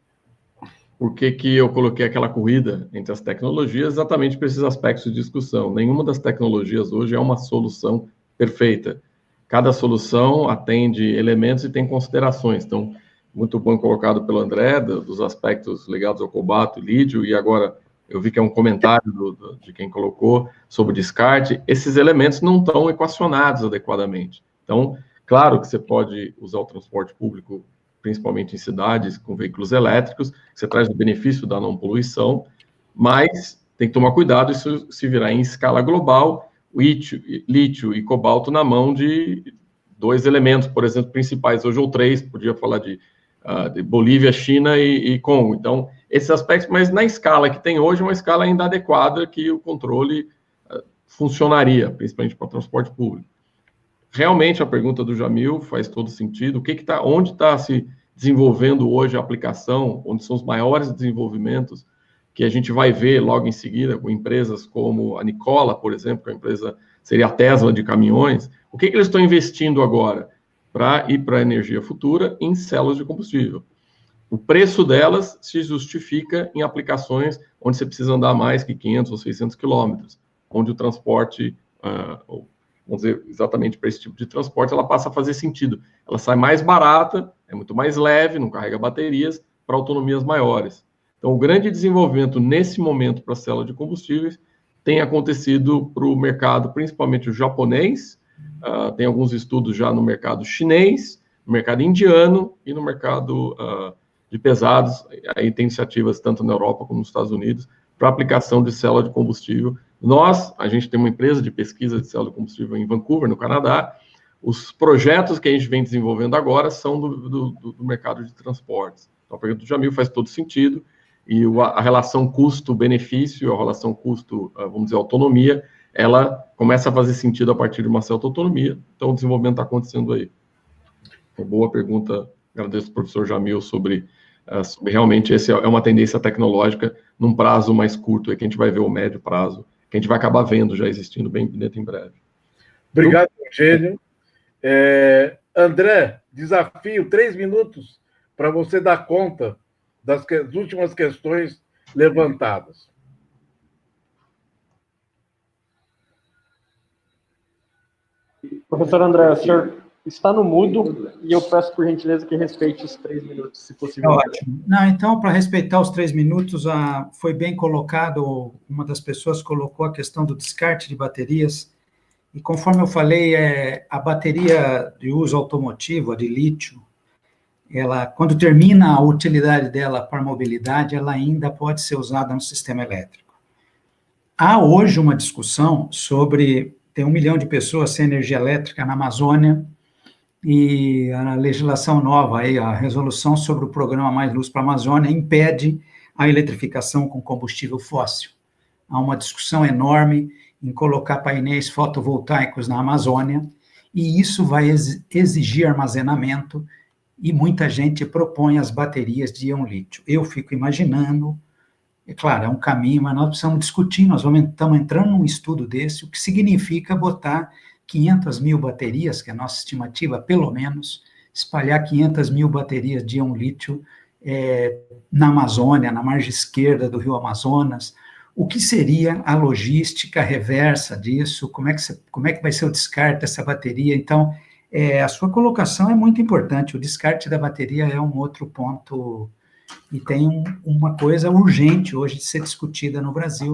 por que eu coloquei aquela corrida entre as tecnologias? Exatamente por esses aspectos de discussão. Nenhuma das tecnologias hoje é uma solução perfeita. Cada solução atende elementos e tem considerações. Então, muito bom colocado pelo André, dos aspectos ligados ao cobalto e lítio, e agora eu vi que é um comentário de quem colocou sobre descarte. Esses elementos não estão equacionados adequadamente. Então, claro que você pode usar o transporte público, principalmente em cidades com veículos elétricos, que você traz o benefício da não poluição, mas tem que tomar cuidado isso se virar em escala global, lítio e cobalto na mão de 2 elementos, por exemplo, principais, hoje ou 3, podia falar de Bolívia, China e Congo. Então, esses aspectos, mas na escala que tem hoje, uma escala ainda adequada que o controle funcionaria, principalmente para o transporte público. Realmente, a pergunta do Jamil faz todo sentido. Onde está se desenvolvendo hoje a aplicação, onde são os maiores desenvolvimentos que a gente vai ver logo em seguida com empresas como a Nikola, por exemplo, que a empresa seria a Tesla de caminhões. O que eles estão investindo agora? para ir para a energia futura em células de combustível. O preço delas se justifica em aplicações onde você precisa andar mais que 500 ou 600 quilômetros, onde o transporte, vamos dizer, exatamente para esse tipo de transporte, ela passa a fazer sentido. Ela sai mais barata, é muito mais leve, não carrega baterias, para autonomias maiores. Então, o grande desenvolvimento nesse momento para a célula de combustíveis tem acontecido para o mercado, principalmente o japonês, tem alguns estudos já no mercado chinês, no mercado indiano e no mercado de pesados. Aí tem iniciativas tanto na Europa como nos Estados Unidos para aplicação de célula de combustível. A gente tem uma empresa de pesquisa de célula de combustível em Vancouver, no Canadá. Os projetos que a gente vem desenvolvendo agora são do mercado de transportes. Então, a pergunta do Jamil faz todo sentido, e a relação custo-benefício, a relação custo, vamos dizer, autonomia, ela começa a fazer sentido a partir de uma certa autonomia. Então, o desenvolvimento está acontecendo aí. Uma boa pergunta. Agradeço ao professor Jamil sobre realmente essa é uma tendência tecnológica num prazo mais curto, que a gente vai ver o médio prazo, que a gente vai acabar vendo já existindo bem dentro em breve. Obrigado, Eugênio. André, desafio, 3 minutos para você dar conta das últimas questões levantadas. Professor André, o senhor está no mudo e eu peço, por gentileza, que respeite os 3 minutos, se possível. Ótimo. Não, então, para respeitar os 3 minutos, foi bem colocado, uma das pessoas colocou a questão do descarte de baterias, e conforme eu falei, a bateria de uso automotivo, a de lítio, ela, quando termina a utilidade dela para mobilidade, ela ainda pode ser usada no sistema elétrico. Há hoje uma discussão sobre, tem 1 milhão de pessoas sem energia elétrica na Amazônia, e a legislação nova, aí, a resolução sobre o programa Mais Luz para a Amazônia, impede a eletrificação com combustível fóssil. Há uma discussão enorme em colocar painéis fotovoltaicos na Amazônia, e isso vai exigir armazenamento, e muita gente propõe as baterias de íon-lítio. Eu fico imaginando, é claro, é um caminho, mas nós precisamos discutir, estamos entrando num estudo desse, o que significa botar 500 mil baterias, que é a nossa estimativa, pelo menos, espalhar 500 mil baterias de íon-lítio na Amazônia, na margem esquerda do rio Amazonas. O que seria a logística reversa disso? Como é que vai ser o descarte dessa bateria? Então, a sua colocação é muito importante. O descarte da bateria é um outro ponto, e tem uma coisa urgente hoje de ser discutida no Brasil,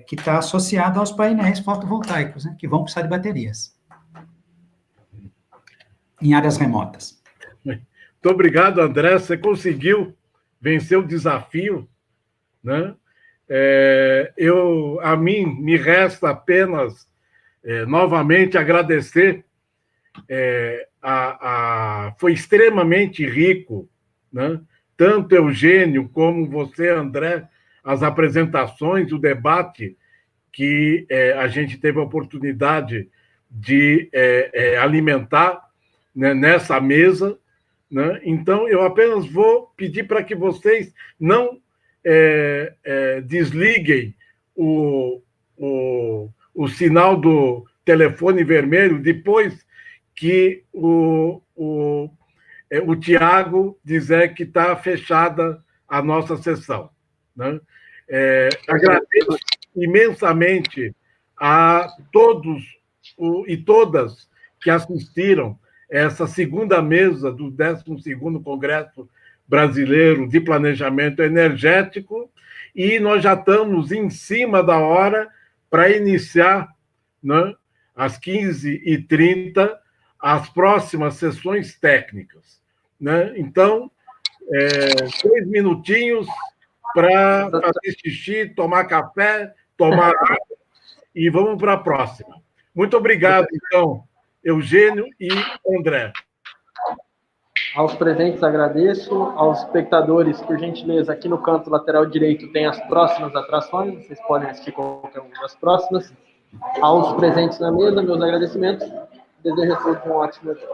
que está associada aos painéis fotovoltaicos, né, que vão precisar de baterias em áreas remotas. Muito obrigado, André. Você conseguiu vencer o desafio, né? A mim me resta apenas novamente agradecer. Foi extremamente rico, né? Tanto Eugênio como você, André, as apresentações, o debate que a gente teve a oportunidade de alimentar, né, nessa mesa, né? Então, eu apenas vou pedir para que vocês não desliguem o sinal do telefone vermelho depois que o Tiago dizer que está fechada a nossa sessão, né? Agradeço imensamente a todos e todas que assistiram essa segunda mesa do 12º Congresso Brasileiro de Planejamento Energético, e nós já estamos em cima da hora para iniciar, né, às 15h30, as próximas sessões técnicas, né? Então, 3 minutinhos para fazer xixi, tomar café, tomar água, e vamos para a próxima. Muito obrigado, então, Eugênio e André. Aos presentes agradeço, aos espectadores, por gentileza, aqui no canto lateral direito tem as próximas atrações, vocês podem assistir qualquer uma das próximas. Aos presentes na mesa, meus agradecimentos, desejo a todos um ótimo dia.